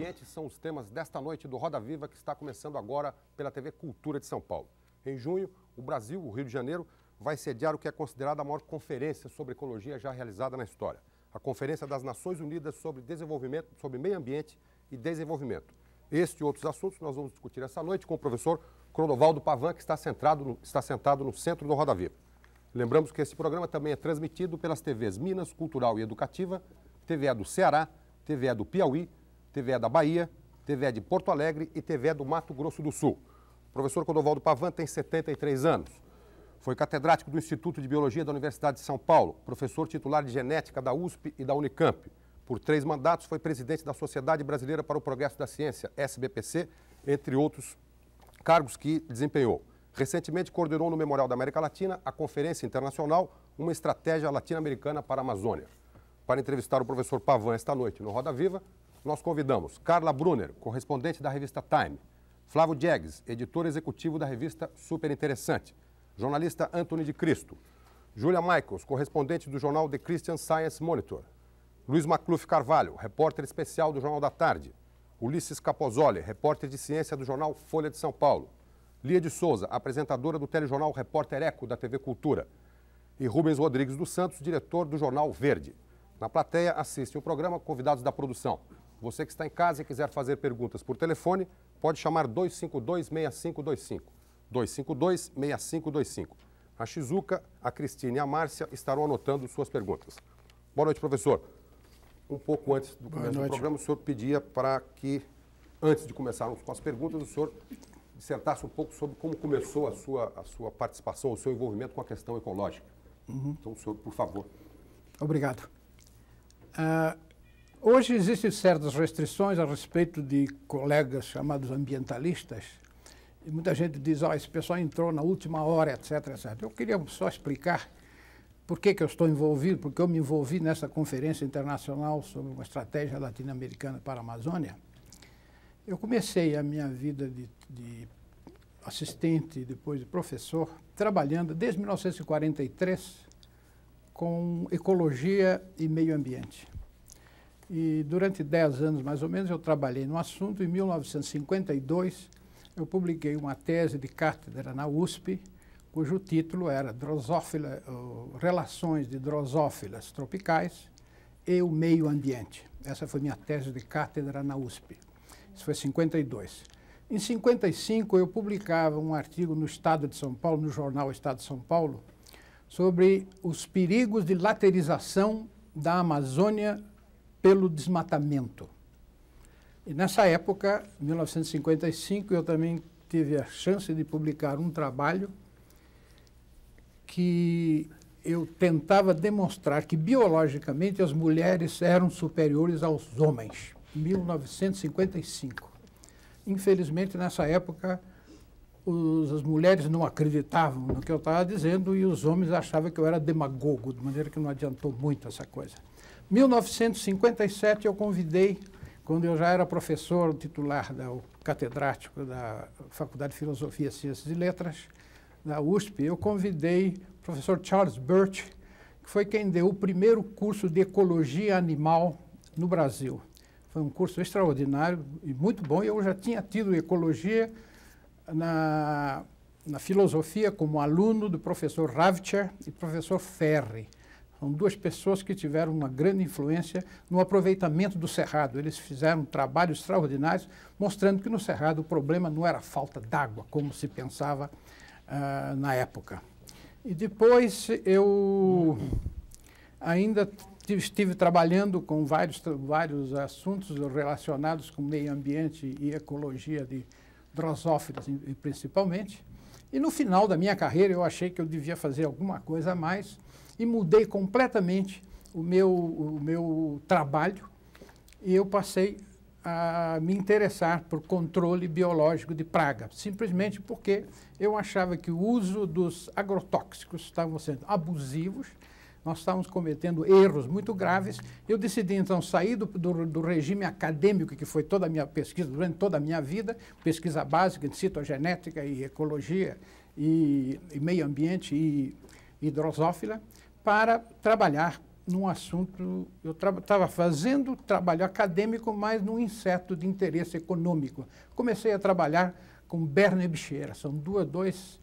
ambiente são os temas desta noite do Roda Viva, que está começando agora pela TV Cultura de São Paulo. Em junho, o Brasil, o Rio de Janeiro, vai sediar o que é considerada a maior conferência sobre ecologia já realizada na história. A Conferência das Nações Unidas sobre Desenvolvimento, sobre Meio Ambiente e Desenvolvimento. Este e outros assuntos nós vamos discutir essa noite com o professor Clodovaldo Pavan, que está sentado no centro do Roda Viva. Lembramos que esse programa também é transmitido pelas TVs Minas, Cultural e Educativa, TVE do Ceará, TVE do Piauí, TVE da Bahia, TVE de Porto Alegre e TVE do Mato Grosso do Sul. O professor Clodovaldo Pavan tem 73 anos. Foi catedrático do Instituto de Biologia da Universidade de São Paulo, professor titular de Genética da USP e da Unicamp. Por 3 mandatos, foi presidente da Sociedade Brasileira para o Progresso da Ciência, SBPC, entre outros cargos que desempenhou. Recentemente, coordenou no Memorial da América Latina a Conferência Internacional Uma Estratégia Latino-Americana para a Amazônia. Para entrevistar o professor Pavan esta noite no Roda Viva, nós convidamos Carla Brunner, correspondente da revista Time, Flávio Diegues, editor executivo da revista Super Interessante, jornalista Anthony de Cristo, Julia Michaels, correspondente do jornal The Christian Science Monitor, Luiz Macluf Carvalho, repórter especial do Jornal da Tarde, Ulisses Capozoli, repórter de ciência do jornal Folha de São Paulo, Lia de Souza, apresentadora do telejornal Repórter Eco da TV Cultura, e Rubens Rodrigues dos Santos, diretor do jornal Verde. Na plateia, assistem o programa convidados da produção. Você que está em casa e quiser fazer perguntas por telefone, pode chamar 252-6525. 252-6525. A Shizuka, a Cristina e a Márcia estarão anotando suas perguntas. Boa noite, professor. Um pouco antes do começo do programa, o senhor pedia para que, antes de começarmos com as perguntas, o senhor dissertasse um pouco sobre como começou a sua participação, o seu envolvimento com a questão ecológica. Então, o senhor, por favor. Obrigado. Hoje existem certas restrições a respeito de colegas chamados ambientalistas. E muita gente diz, esse pessoal entrou na última hora, etc, etc. Eu queria só explicar por que eu estou envolvido, porque eu me envolvi nessa conferência internacional sobre uma estratégia latino-americana para a Amazônia. Eu comecei a minha vida de assistente e depois de professor, trabalhando desde 1943 com ecologia e meio ambiente. E durante 10 anos, mais ou menos, eu trabalhei no assunto. Em 1952, eu publiquei uma tese de cátedra na USP, cujo título era Relações de Drosófilas Tropicais e o Meio Ambiente. Essa foi minha tese de cátedra na USP. Isso foi em 52. Em 55, eu publicava um artigo no Estado de São Paulo, no jornal Estado de São Paulo, sobre os perigos de laterização da Amazônia pelo desmatamento. E nessa época, 1955, eu também tive a chance de publicar um trabalho que eu tentava demonstrar que biologicamente as mulheres eram superiores aos homens, 1955. Infelizmente, nessa época, as mulheres não acreditavam no que eu estava dizendo e os homens achavam que eu era demagogo, de maneira que não adiantou muito essa coisa. Em 1957, eu convidei, quando eu já era professor titular, catedrático da Faculdade de Filosofia, Ciências e Letras, da USP, eu convidei o professor Charles Birch, que foi quem deu o primeiro curso de ecologia animal no Brasil. Foi um curso extraordinário e muito bom, e eu já tinha tido ecologia na filosofia como aluno do professor Ravitcher e professor Ferri. São duas pessoas que tiveram uma grande influência no aproveitamento do Cerrado. Eles fizeram trabalhos extraordinários, mostrando que no Cerrado o problema não era a falta d'água, como se pensava na época. E depois eu ainda estive trabalhando com vários assuntos relacionados com meio ambiente e ecologia de drosófilas, principalmente. E no final da minha carreira eu achei que eu devia fazer alguma coisa a mais e mudei completamente o meu trabalho e eu passei a me interessar por controle biológico de praga, simplesmente porque eu achava que o uso dos agrotóxicos estavam sendo abusivos, nós estávamos cometendo erros muito graves. Eu decidi, então, sair do regime acadêmico, que foi toda a minha pesquisa, durante toda a minha vida, pesquisa básica em citogenética e ecologia e meio ambiente e drosófila, para trabalhar num assunto, eu estava fazendo trabalho acadêmico, mas num inseto de interesse econômico. Comecei a trabalhar com berne e bicheira, são dois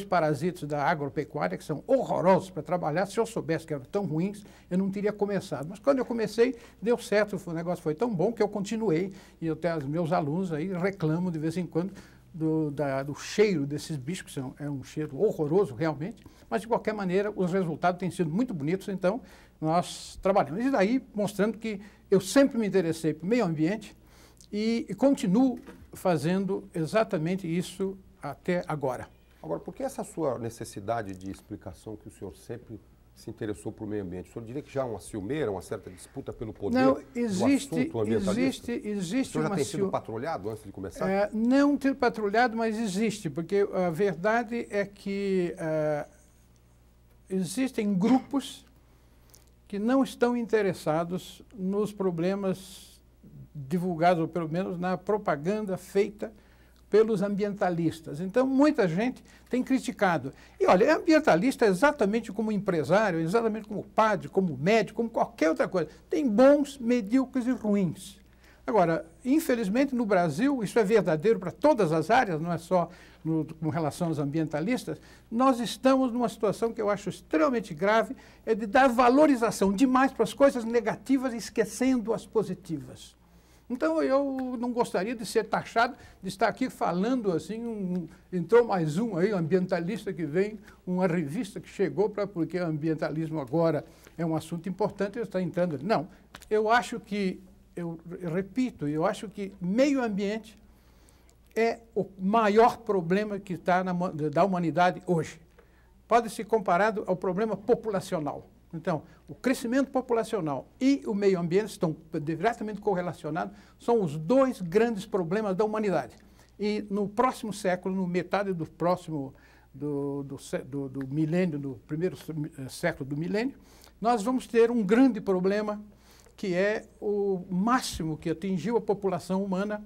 parasitas da agropecuária que são horrorosos para trabalhar. Se eu soubesse que eram tão ruins, eu não teria começado. Mas quando eu comecei, deu certo, o negócio foi tão bom que eu continuei, e até os meus alunos aí reclamam de vez em quando do cheiro desses bichos, que é um cheiro horroroso realmente, mas de qualquer maneira os resultados têm sido muito bonitos, então nós trabalhamos. E daí mostrando que eu sempre me interessei pelo meio ambiente e continuo fazendo exatamente isso até agora. Agora, por que essa sua necessidade de explicação que o senhor sempre se interessou por meio ambiente? O senhor diria que já há uma ciumeira, uma certa disputa pelo poder não, do assunto ambientalista? Existe o senhor já tem sido patrulhado antes de começar? Não ter patrulhado, mas existe, porque a verdade é que existem grupos que não estão interessados nos problemas divulgados, ou pelo menos na propaganda feita pelos ambientalistas. Então, muita gente tem criticado. E, olha, ambientalista é exatamente como empresário, exatamente como padre, como médico, como qualquer outra coisa. Tem bons, medíocres e ruins. Agora, infelizmente, no Brasil, isso é verdadeiro para todas as áreas, não é só com relação aos ambientalistas, nós estamos numa situação que eu acho extremamente grave, é de dar valorização demais para as coisas negativas, esquecendo as positivas. Então, eu não gostaria de ser taxado, de estar aqui falando assim, entrou mais um aí, ambientalista que vem, uma revista que chegou porque o ambientalismo agora é um assunto importante, ele está entrando. Não, eu acho que, eu repito, eu acho que meio ambiente é o maior problema que está da humanidade hoje. Pode ser comparado ao problema populacional. Então, o crescimento populacional e o meio ambiente estão diretamente correlacionados, são os dois grandes problemas da humanidade. E no próximo século, no metade do próximo do milênio, do primeiro século do milênio, nós vamos ter um grande problema, que é o máximo que atingiu a população humana,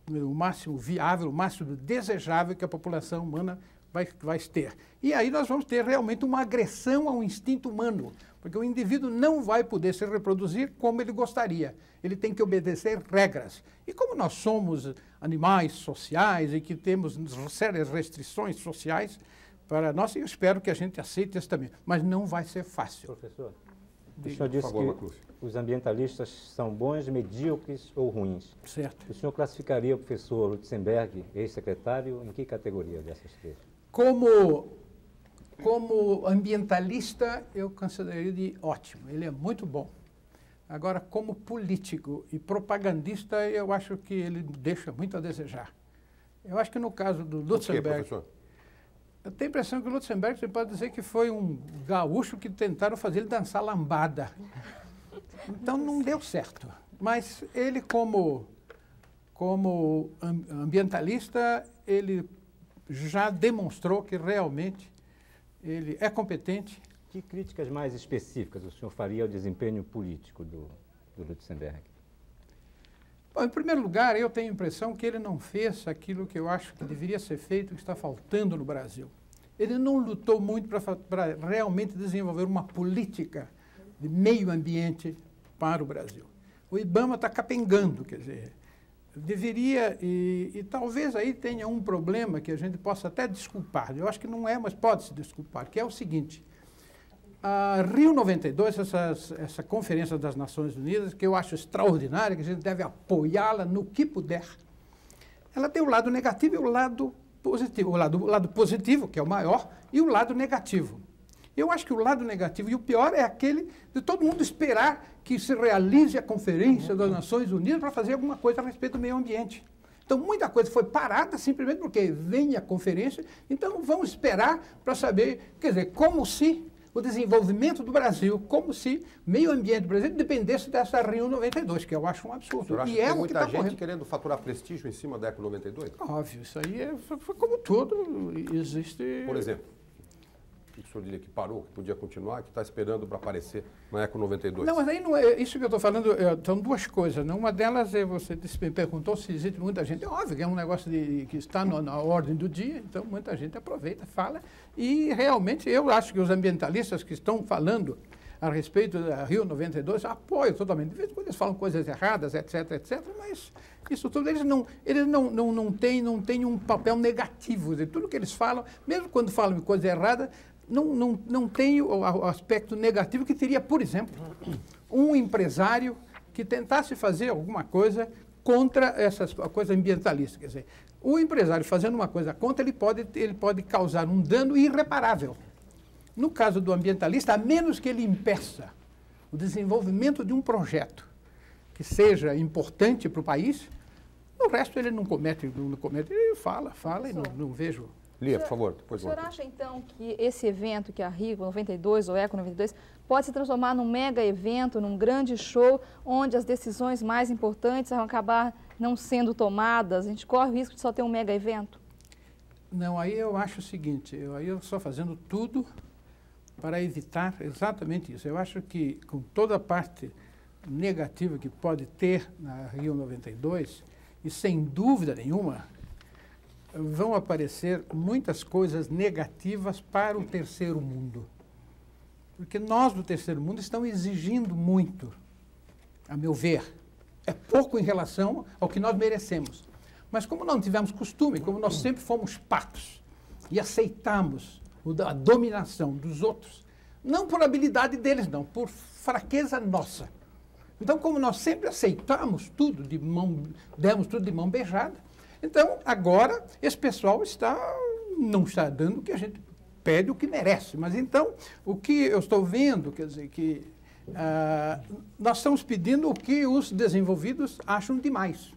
o máximo viável, o máximo desejável que a população humana vai ter. E aí nós vamos ter realmente uma agressão ao instinto humano, porque o indivíduo não vai poder se reproduzir como ele gostaria. Ele tem que obedecer regras. E como nós somos animais sociais e que temos sérias restrições sociais para nós, eu espero que a gente aceite isso também. Mas não vai ser fácil. Professor, o senhor disse que os ambientalistas são bons, medíocres ou ruins. Certo. O senhor classificaria o professor Lutzenberg, ex-secretário, em que categoria dessas três? Como ambientalista, eu consideraria de ótimo, ele é muito bom. Agora, como político e propagandista, eu acho que ele deixa muito a desejar. Eu acho que no caso do Lutzenberg... Por quê, professor? Eu tenho a impressão que o Lutzenberg, você pode dizer que foi um gaúcho que tentaram fazer ele dançar lambada. Então, não deu certo. Mas ele, como ambientalista, ele já demonstrou que realmente ele é competente. Que críticas mais específicas o senhor faria ao desempenho político do Lutzenberg? Bom, em primeiro lugar, eu tenho a impressão que ele não fez aquilo que eu acho que deveria ser feito, que está faltando no Brasil. Ele não lutou muito para realmente desenvolver uma política de meio ambiente para o Brasil. O IBAMA está capengando, quer dizer, deveria, e talvez aí tenha um problema que a gente possa até desculpar, eu acho que não é, mas pode se desculpar, que é o seguinte: a Rio 92, essa conferência das Nações Unidas, que eu acho extraordinária, que a gente deve apoiá-la no que puder, ela tem o lado negativo e o lado positivo. O lado positivo, que é o maior, e o lado negativo. Eu acho que o lado negativo e o pior é aquele de todo mundo esperar que se realize a Conferência das Nações Unidas para fazer alguma coisa a respeito do meio ambiente. Então, muita coisa foi parada simplesmente porque vem a conferência, então vamos esperar para saber, quer dizer, como se o desenvolvimento do Brasil, como se o meio ambiente do Brasil dependesse dessa Rio 92, que eu acho um absurdo. O senhor acha e que é tem o que muita está gente correndo. querendo faturar prestígio em cima da Eco 92? Óbvio, isso aí foi como tudo, existe... Por exemplo? o senhor diria que parou, que podia continuar, que está esperando para aparecer na Eco 92? Não, mas aí não é isso que eu estou falando, são duas coisas. Né? Uma delas é, você me perguntou se existe muita gente. É óbvio que é um negócio que está na ordem do dia, então muita gente aproveita, fala. E realmente eu acho que os ambientalistas que estão falando a respeito da Rio 92, apoio totalmente. De vez em quando eles falam coisas erradas, etc, etc, mas isso tudo, eles não têm um papel negativo. Tudo que eles falam, mesmo quando falam coisa errada, não tem o aspecto negativo que teria, por exemplo, um empresário que tentasse fazer alguma coisa contra essas coisas ambientalistas. Quer dizer, o empresário fazendo uma coisa contra, ele pode causar um dano irreparável. No caso do ambientalista, a menos que ele impeça o desenvolvimento de um projeto que seja importante para o país, o resto ele não comete, ele fala e não vejo. Lia, por favor. O senhor acha, então, que esse evento, que é a Rio 92 ou Eco 92, pode se transformar num mega evento, num grande show, onde as decisões mais importantes vão acabar não sendo tomadas? A gente corre o risco de só ter um mega evento? Não, aí eu acho o seguinte, aí eu estou fazendo tudo para evitar exatamente isso. Eu acho que, com toda a parte negativa que pode ter na Rio 92, e sem dúvida nenhuma, vão aparecer muitas coisas negativas para o terceiro mundo. Porque nós do terceiro mundo estamos exigindo muito, a meu ver. É pouco em relação ao que nós merecemos. Mas como não tivemos costume, como nós sempre fomos patos e aceitamos a dominação dos outros, não por habilidade deles, não, por fraqueza nossa. Então, como nós sempre aceitamos tudo, demos tudo de mão beijada, então, agora, esse pessoal não está dando o que a gente pede, o que merece. Mas, então, o que eu estou vendo, quer dizer, que nós estamos pedindo o que os desenvolvidos acham demais.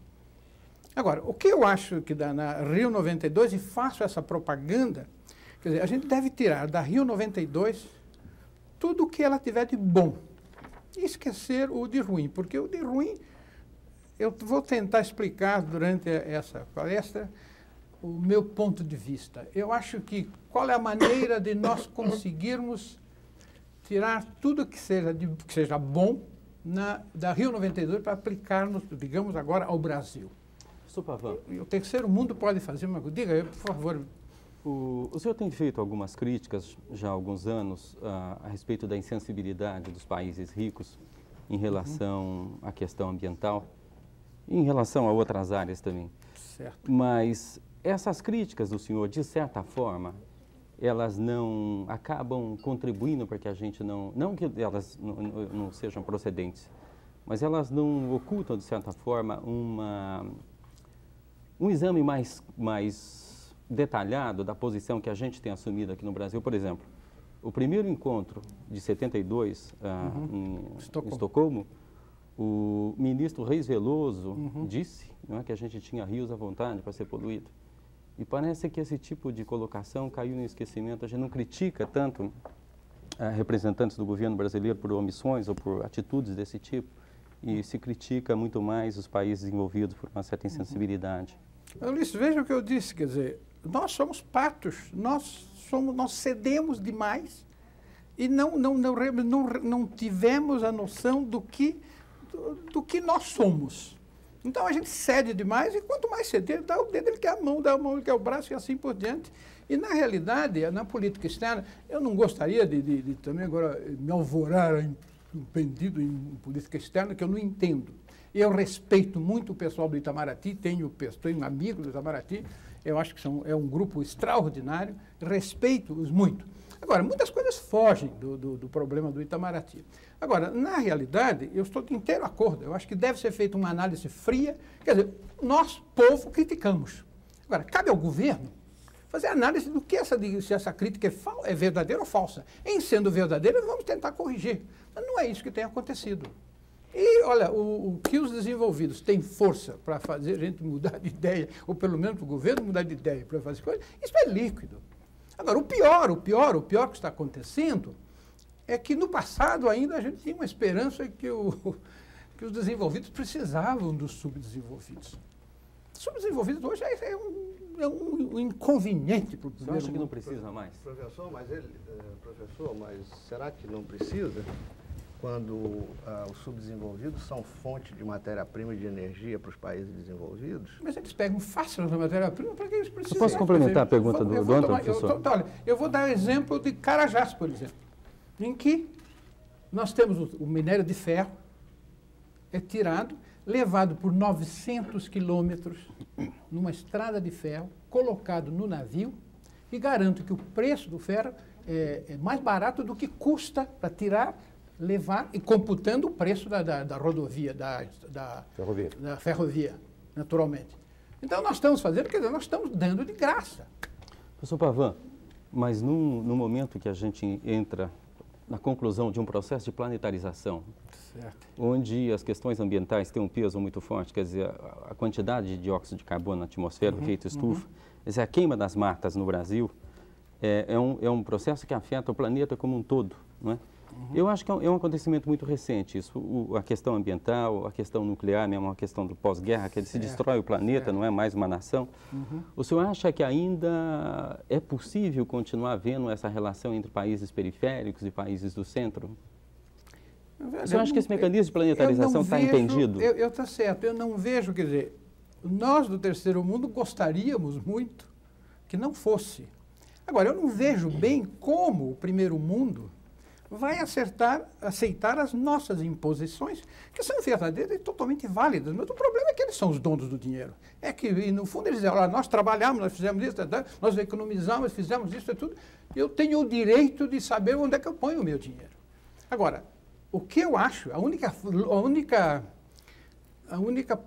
Agora, o que eu acho que dá na Rio 92, e faço essa propaganda, quer dizer, a gente deve tirar da Rio 92 tudo o que ela tiver de bom e esquecer o de ruim, porque o de ruim, eu vou tentar explicar durante essa palestra o meu ponto de vista. Eu acho que qual é a maneira de nós conseguirmos tirar tudo que seja bom da Rio 92 para aplicarmos, digamos, agora ao Brasil. Pavan. O terceiro mundo pode fazer uma coisa. Diga, por favor. O senhor tem feito algumas críticas já há alguns anos a respeito da insensibilidade dos países ricos em relação à questão ambiental, e em relação a outras áreas também. Certo. Mas essas críticas do senhor, de certa forma, elas não acabam contribuindo para que a gente não que elas não sejam procedentes, mas elas não ocultam, de certa forma, um exame mais detalhado da posição que a gente tem assumido aqui no Brasil. Por exemplo, o primeiro encontro de 72 em Estocolmo, o ministro Reis Veloso disse, não é, que a gente tinha rios à vontade para ser poluído. E parece que esse tipo de colocação caiu no esquecimento. A gente não critica tanto representantes do governo brasileiro por omissões ou por atitudes desse tipo, e se critica muito mais os países envolvidos por uma certa insensibilidade. Ulisses, veja o que eu disse, quer dizer, nós somos patos, nós cedemos demais e não tivemos a noção do que nós somos. Então, a gente cede demais e quanto mais ceder, dá o dedo, ele quer a mão, dá a mão, ele quer o braço e assim por diante. E, na realidade, na política externa, eu não gostaria de também agora me alvorar empendido em política externa, que eu não entendo. Eu respeito muito o pessoal do Itamaraty, tenho amigos do Itamaraty, eu acho que é um grupo extraordinário, respeito-os muito. Agora, muitas coisas fogem do problema do Itamaraty. Agora, na realidade, eu estou de inteiro acordo. Eu acho que deve ser feita uma análise fria. Quer dizer, nós, povo, criticamos. Agora, cabe ao governo fazer análise do que se essa crítica é verdadeira ou falsa. Em sendo verdadeira, vamos tentar corrigir. Mas não é isso que tem acontecido. E, olha, o que os desenvolvidos têm força para fazer a gente mudar de ideia, ou pelo menos o governo mudar de ideia para fazer coisas, isso é líquido. Agora, o pior que está acontecendo é que no passado ainda a gente tinha uma esperança que os desenvolvidos precisavam dos subdesenvolvidos. Subdesenvolvidos hoje é um é um inconveniente para o primeiro mundo. Você acha que não precisa mais? Professor, mas será que não precisa? Quando os subdesenvolvidos são fonte de matéria-prima e de energia para os países desenvolvidos? Mas eles pegam fácil essa matéria-prima, para que eles precisam? Eu posso complementar a pergunta do Antônio, professor? Olha, eu vou dar exemplo de Carajás, por exemplo, em que nós temos o minério de ferro, é tirado, levado por 900 quilômetros numa estrada de ferro, colocado no navio, e garanto que o preço do ferro é mais barato do que custa para tirar, levar e computando o preço da rodovia, da ferrovia, naturalmente. Então, nós estamos fazendo, quer dizer, nós estamos dando de graça. Professor Pavan, mas no momento que a gente entra na conclusão de um processo de planetarização, certo, onde as questões ambientais têm um peso muito forte, quer dizer, a quantidade de dióxido de carbono na atmosfera, efeito estufa, quer dizer, a queima das matas no Brasil é um processo que afeta o planeta como um todo, não é? Eu acho que é um acontecimento muito recente isso, a questão ambiental, a questão nuclear, mesmo a questão do pós-guerra, que se destrói o planeta, não é mais uma nação. O senhor acha que ainda é possível continuar vendo essa relação entre países periféricos e países do centro? O senhor acha que esse mecanismo de planetarização está entendido? Está certo, eu não vejo, quer dizer, nós do terceiro mundo gostaríamos muito que não fosse. Agora, eu não vejo bem como o primeiro mundo vai aceitar as nossas imposições, que são verdadeiras e totalmente válidas. Mas o problema é que eles são os donos do dinheiro. É que, no fundo, eles dizem, olha, nós trabalhamos, nós fizemos isso, nós economizamos, fizemos isso e tudo. Eu tenho o direito de saber onde é que eu ponho o meu dinheiro. Agora, o que eu acho, a única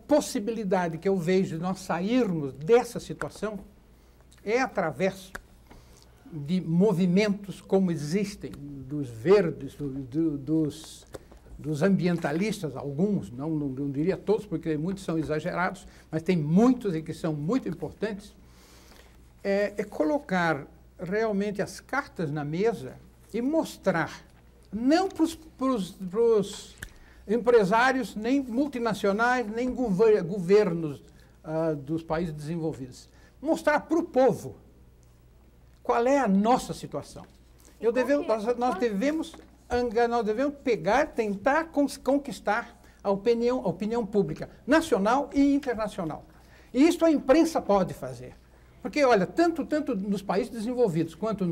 possibilidade que eu vejo de nós sairmos dessa situação é através de movimentos como existem, dos verdes, dos ambientalistas, alguns, não diria todos, porque muitos são exagerados, mas tem muitos e que são muito importantes, é colocar realmente as cartas na mesa e mostrar, não para os empresários, nem multinacionais, nem governos dos países desenvolvidos, mostrar para o povo qual é a nossa situação. Nós devemos pegar, tentar conquistar a opinião pública, nacional e internacional. E isso a imprensa pode fazer. Porque, olha, tanto nos países desenvolvidos quanto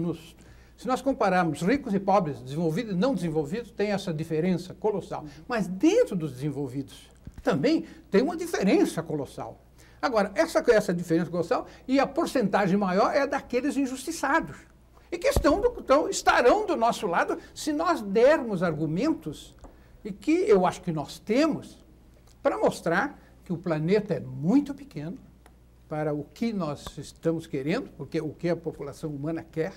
se nós compararmos ricos e pobres, desenvolvidos e não desenvolvidos, tem essa diferença colossal. Mas dentro dos desenvolvidos também tem uma diferença colossal. Agora, essa diferença colossal e a porcentagem maior é daqueles injustiçados. E que estarão do nosso lado se nós dermos argumentos, e que eu acho que nós temos, para mostrar que o planeta é muito pequeno para o que nós estamos querendo, porque o que a população humana quer,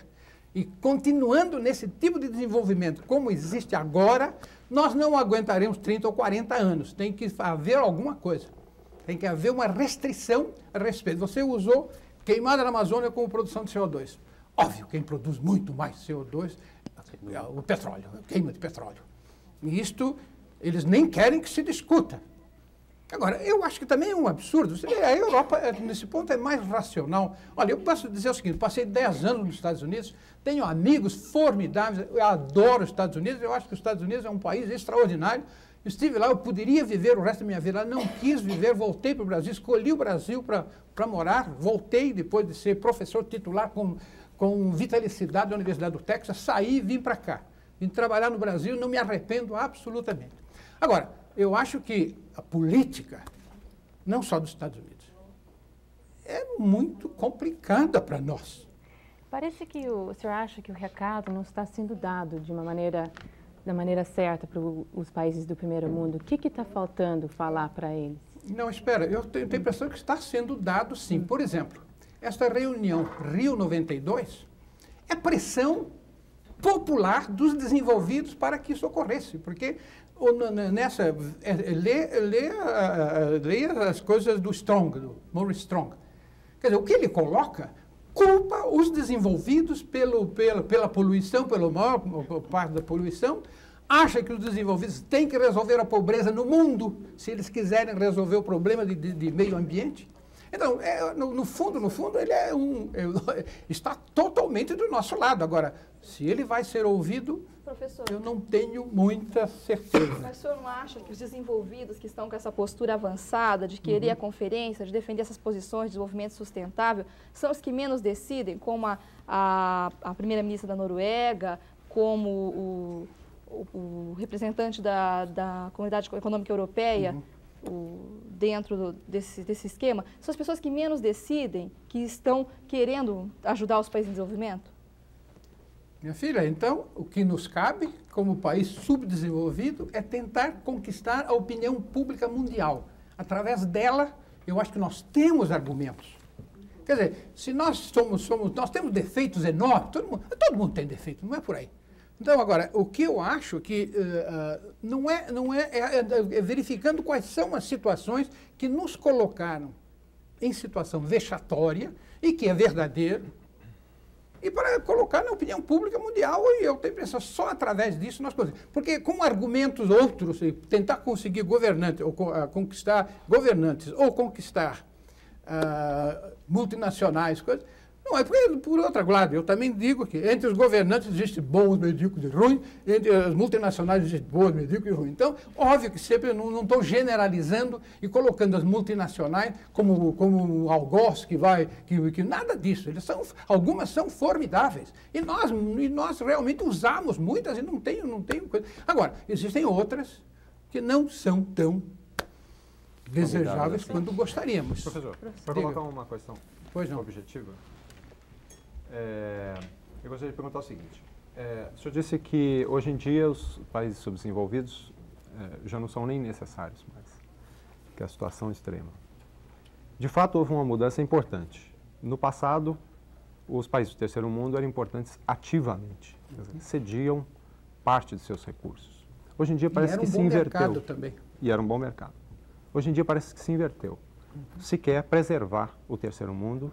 e continuando nesse tipo de desenvolvimento como existe agora, nós não aguentaremos 30 ou 40 anos. Tem que haver alguma coisa. Tem que haver uma restrição a respeito. Você usou queimada na Amazônia como produção de CO2. Óbvio, quem produz muito mais CO2 é o petróleo, a queima de petróleo. E isto, eles nem querem que se discuta. Agora, eu acho que também é um absurdo. A Europa, nesse ponto, é mais racional. Olha, eu posso dizer o seguinte, passei 10 anos nos Estados Unidos, tenho amigos formidáveis, eu adoro os Estados Unidos, eu acho que os Estados Unidos é um país extraordinário. Estive lá, eu poderia viver o resto da minha vida lá, não quis viver, voltei para o Brasil, escolhi o Brasil para morar, voltei depois de ser professor titular com vitalicidade da Universidade do Texas, saí e vim para cá. Vim trabalhar no Brasil, não me arrependo absolutamente. Agora, eu acho que a política, não só dos Estados Unidos, é muito complicada para nós. Parece que o senhor acha que o recado não está sendo dado da maneira certa para os países do primeiro mundo. O que está faltando falar para eles? Não, espera, eu tenho a impressão que está sendo dado sim. Por exemplo, esta reunião Rio 92 é pressão popular dos desenvolvidos para que isso ocorresse, porque lê as coisas do Strong, do Maurice Strong. Quer dizer, o que ele coloca culpa os desenvolvidos pela poluição, pela maior parte da poluição, acha que os desenvolvidos têm que resolver a pobreza no mundo, se eles quiserem resolver o problema de meio ambiente. Então, no fundo, ele está totalmente do nosso lado. Agora, se ele vai ser ouvido, professor, eu não tenho muita certeza. Mas o senhor não acha que os desenvolvidos que estão com essa postura avançada de querer a conferência, de defender essas posições de desenvolvimento sustentável, são os que menos decidem, como a primeira-ministra da Noruega, como o representante da Comunidade Econômica Europeia, dentro desse esquema? São as pessoas que menos decidem, que estão querendo ajudar os países em desenvolvimento? Minha filha, então, o que nos cabe, como país subdesenvolvido, é tentar conquistar a opinião pública mundial. Através dela, eu acho que nós temos argumentos. Quer dizer, se nós nós temos defeitos enormes, todo mundo tem defeito, não é por aí. Então, agora, o que eu acho que é verificando quais são as situações que nos colocaram em situação vexatória e que é verdadeiro, e para colocar na opinião pública mundial, e eu tenho a impressão, só através disso nós conseguimos. Porque com argumentos outros, tentar conseguir governantes, ou conquistar governantes, ou conquistar multinacionais, coisas, não é por outro lado. Eu também digo que entre os governantes existem bons, medíocres e ruins, entre as multinacionais existem boas, medíocres e ruins. Então, óbvio que sempre não estou generalizando e colocando as multinacionais como algoz que nada disso. Algumas são formidáveis. E nós realmente usamos muitas e não tenho coisa. Agora, existem outras que não são tão desejáveis quanto gostaríamos. Professor, para colocar uma questão objetiva, eu gostaria de perguntar o seguinte. O senhor disse que hoje em dia os países subdesenvolvidos já não são nem necessários mais, que é a situação extrema. De fato, houve uma mudança importante. No passado, os países do terceiro mundo eram importantes ativamente, cediam parte de seus recursos. Hoje em dia parece que se inverteu. Mercado também. E era um bom mercado. Hoje em dia parece que se inverteu. Se quer preservar o terceiro mundo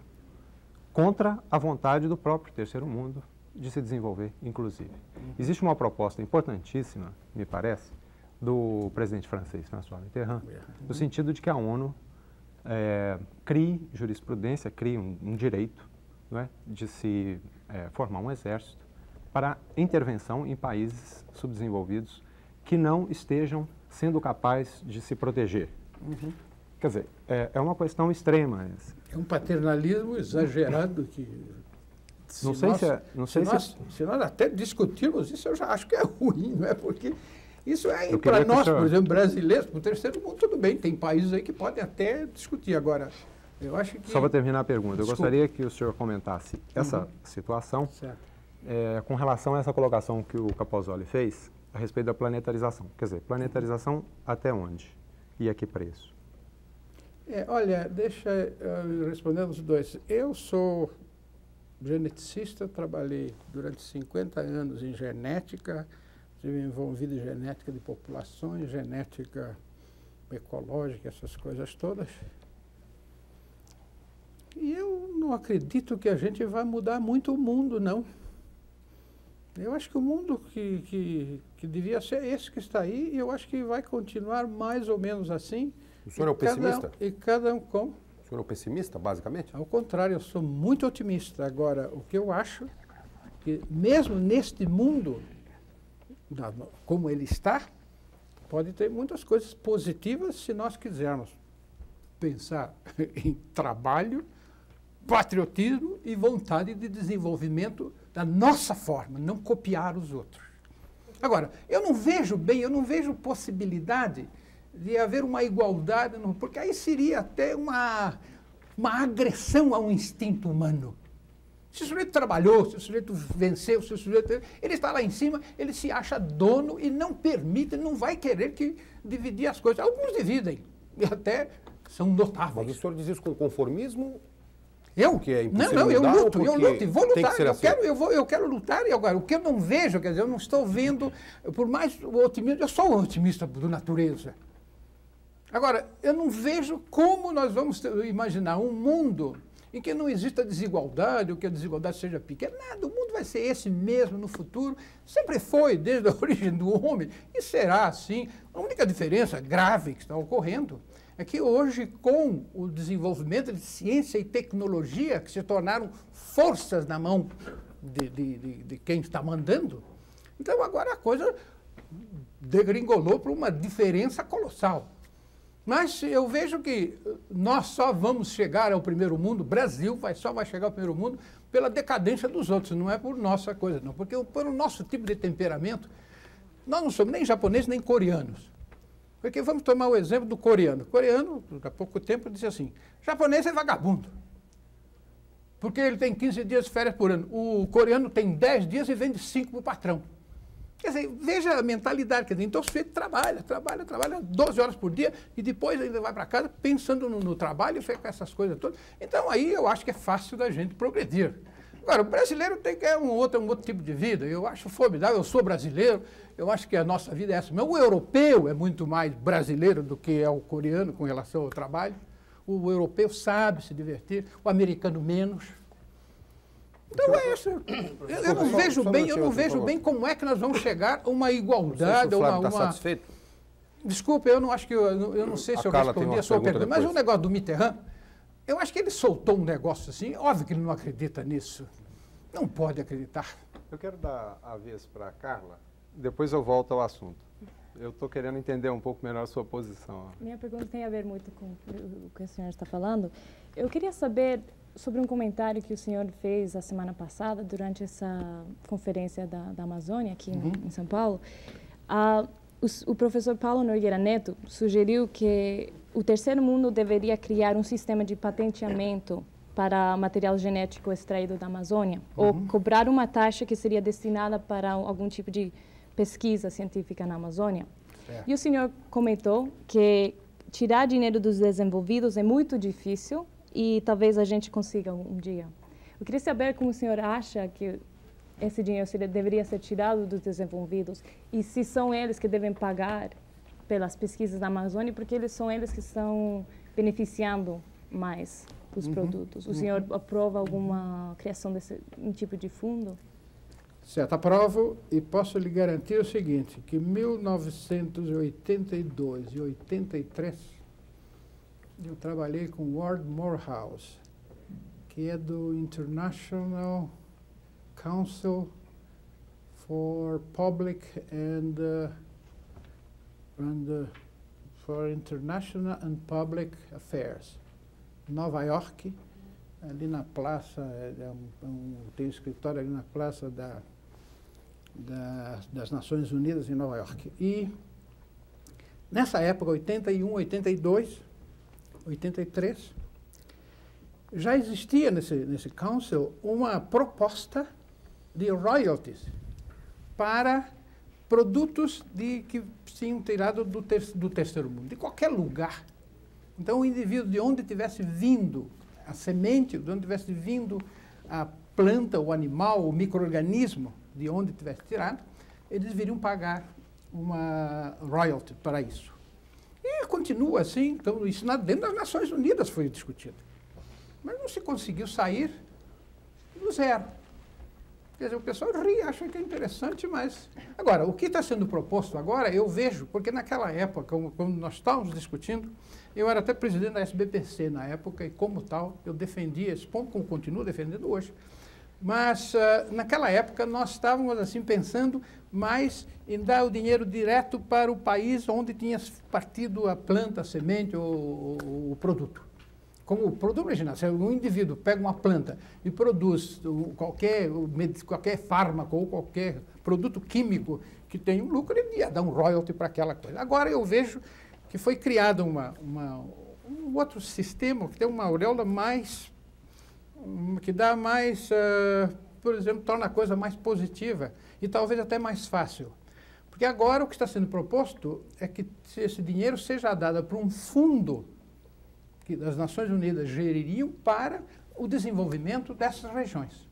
contra a vontade do próprio terceiro mundo de se desenvolver, inclusive. Existe uma proposta importantíssima, me parece, do presidente francês, François Mitterrand, no sentido de que a ONU crie jurisprudência, crie um direito, não é, de se formar um exército para intervenção em países subdesenvolvidos que não estejam sendo capazes de se proteger. Quer dizer, é uma questão extrema. É um paternalismo exagerado que... Se nós até discutirmos isso, eu já acho que é ruim, não é? Porque isso é para nós, por exemplo, brasileiros, para o terceiro mundo, tudo bem. Tem países aí que podem até discutir. Agora, eu acho que... Só para terminar a pergunta, eu gostaria que o senhor comentasse essa situação com relação a essa colocação que o Capozoli fez a respeito da planetarização. Quer dizer, planetarização até onde? E a que preço? Olha, deixa eu responder os dois. Eu sou geneticista, trabalhei durante 50 anos em genética, estive envolvido em genética de populações, genética ecológica, essas coisas todas. E eu não acredito que a gente vai mudar muito o mundo, não. Eu acho que o mundo que devia ser esse que está aí, eu acho que vai continuar mais ou menos assim. O senhor é um pessimista? E cada um com... O senhor é um pessimista, basicamente? Ao contrário, eu sou muito otimista. Agora, o que eu acho que mesmo neste mundo, como ele está, pode ter muitas coisas positivas se nós quisermos pensar em trabalho, patriotismo e vontade de desenvolvimento da nossa forma, não copiar os outros. Agora, eu não vejo possibilidade de haver uma igualdade, porque aí seria até uma agressão ao instinto humano. Se o sujeito trabalhou, se o sujeito venceu, se o sujeito... Ele está lá em cima, ele se acha dono e não permite, não vai querer dividir as coisas. Alguns dividem, e até são notáveis. Mas o senhor diz isso com conformismo? Eu? Que é não, eu luto e vou lutar. Eu quero lutar e agora, o que eu não vejo, quer dizer, eu não estou vendo, por mais otimista, eu sou um otimista por natureza. Agora, eu não vejo como nós vamos imaginar um mundo em que não exista desigualdade, ou que a desigualdade seja pequena. Nada, o mundo vai ser esse mesmo no futuro. Sempre foi, desde a origem do homem, e será assim. A única diferença grave que está ocorrendo é que hoje, com o desenvolvimento de ciência e tecnologia, que se tornaram forças na mão de quem está mandando, então agora a coisa degringolou para uma diferença colossal. Mas eu vejo que nós só vamos chegar ao primeiro mundo, o Brasil só vai chegar ao primeiro mundo pela decadência dos outros, não é por nossa coisa, não. Porque pelo nosso tipo de temperamento, nós não somos nem japoneses nem coreanos. Porque vamos tomar o exemplo do coreano. O coreano, há pouco tempo, disse assim, japonês é vagabundo. Porque ele tem 15 dias de férias por ano. O coreano tem 10 dias e vende 5 para o patrão. Quer dizer, veja a mentalidade. Quer dizer, então o sujeito trabalha 12 horas por dia e depois ainda vai para casa pensando no trabalho e fica com essas coisas todas. Então aí eu acho que é fácil da gente progredir. Agora, o brasileiro tem que um outro tipo de vida. Eu acho formidável, eu sou brasileiro, eu acho que a nossa vida é essa. Mas o europeu é muito mais brasileiro do que é o coreano com relação ao trabalho. O europeu sabe se divertir, o americano menos. Então é isso. Eu não vejo bem como é que nós vamos chegar a uma igualdade. O Flávio está satisfeito? Desculpa, eu não acho que eu não sei se eu respondi a sua pergunta, mas o negócio do Mitterrand, eu acho que ele soltou um negócio assim, óbvio que ele não acredita nisso. Não pode acreditar. Eu quero dar a vez para a Carla, depois eu volto ao assunto. Eu estou querendo entender um pouco melhor a sua posição. Minha pergunta tem a ver muito com o que o senhor está falando. Eu queria saber sobre um comentário que o senhor fez a semana passada, durante essa conferência da Amazônia, aqui em São Paulo. O professor Paulo Nogueira Neto sugeriu que o terceiro mundo deveria criar um sistema de patenteamento para material genético extraído da Amazônia, ou cobrar uma taxa que seria destinada para algum tipo de pesquisa científica na Amazônia. E o senhor comentou que tirar dinheiro dos desenvolvidos é muito difícil e talvez a gente consiga um dia. Eu queria saber como o senhor acha que esse dinheiro deveria ser tirado dos desenvolvidos e se são eles que devem pagar pelas pesquisas da Amazônia, porque são eles que estão beneficiando mais os produtos. O senhor aprova alguma criação desse tipo de fundo? Certo, aprovo e posso lhe garantir o seguinte, que em 1982 e 83 eu trabalhei com Ward Morehouse, que é do International Council for Public and for International and Public Affairs, Nova York, ali na praça, tem um escritório ali na praça das Nações Unidas em Nova York. E nessa época, 81, 82, 83, já existia nesse council uma proposta de royalties para produtos que tinham tirado do terceiro mundo, de qualquer lugar. Então, o indivíduo de onde tivesse vindo a semente, de onde tivesse vindo a planta, o animal, o micro-organismo, de onde tivesse tirado, eles deveriam pagar uma royalty para isso. E continua assim, então isso dentro das Nações Unidas foi discutido. Mas não se conseguiu sair do zero. Quer dizer, o pessoal ri, acha que é interessante, mas... Agora, o que está sendo proposto agora, eu vejo, porque naquela época, quando nós estávamos discutindo, eu era até presidente da SBPC na época, e como tal, eu defendia esse ponto, como continuo defendendo hoje. Mas, naquela época, nós estávamos assim pensando mais em dar o dinheiro direto para o país onde tinha partido a planta, a semente ou o produto. Como o produto original, se um indivíduo pega uma planta e produz qualquer fármaco ou qualquer produto químico que tem um lucro, ele ia dar um royalty para aquela coisa. Agora eu vejo que foi criado um outro sistema que tem uma auréola mais, que dá mais, por exemplo, torna a coisa mais positiva e talvez até mais fácil. Porque agora o que está sendo proposto é que esse dinheiro seja dado para um fundo que as Nações Unidas geririam para o desenvolvimento dessas regiões.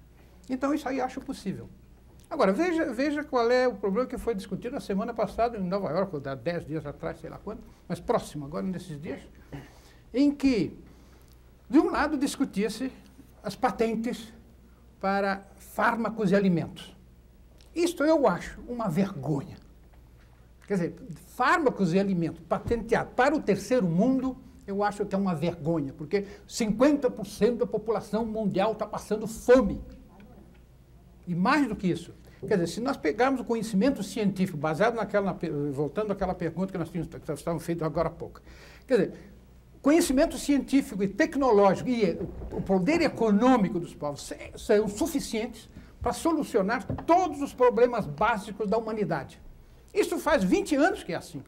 Então, isso aí acho possível. Agora, veja qual é o problema que foi discutido na semana passada em Nova York, há 10 dias atrás, sei lá quando, mas próximo, agora nesses dias, em que, de um lado, discutia-se as patentes para fármacos e alimentos. Isto eu acho uma vergonha. Quer dizer, fármacos e alimentos patenteados para o terceiro mundo eu acho que é uma vergonha, porque 50% da população mundial está passando fome. E mais do que isso, quer dizer, se nós pegarmos o conhecimento científico, baseado voltando àquela pergunta que nós estávamos feito agora há pouco, quer dizer, conhecimento científico e tecnológico e o poder econômico dos povos são suficientes para solucionar todos os problemas básicos da humanidade. Isso faz 20 anos que é assim.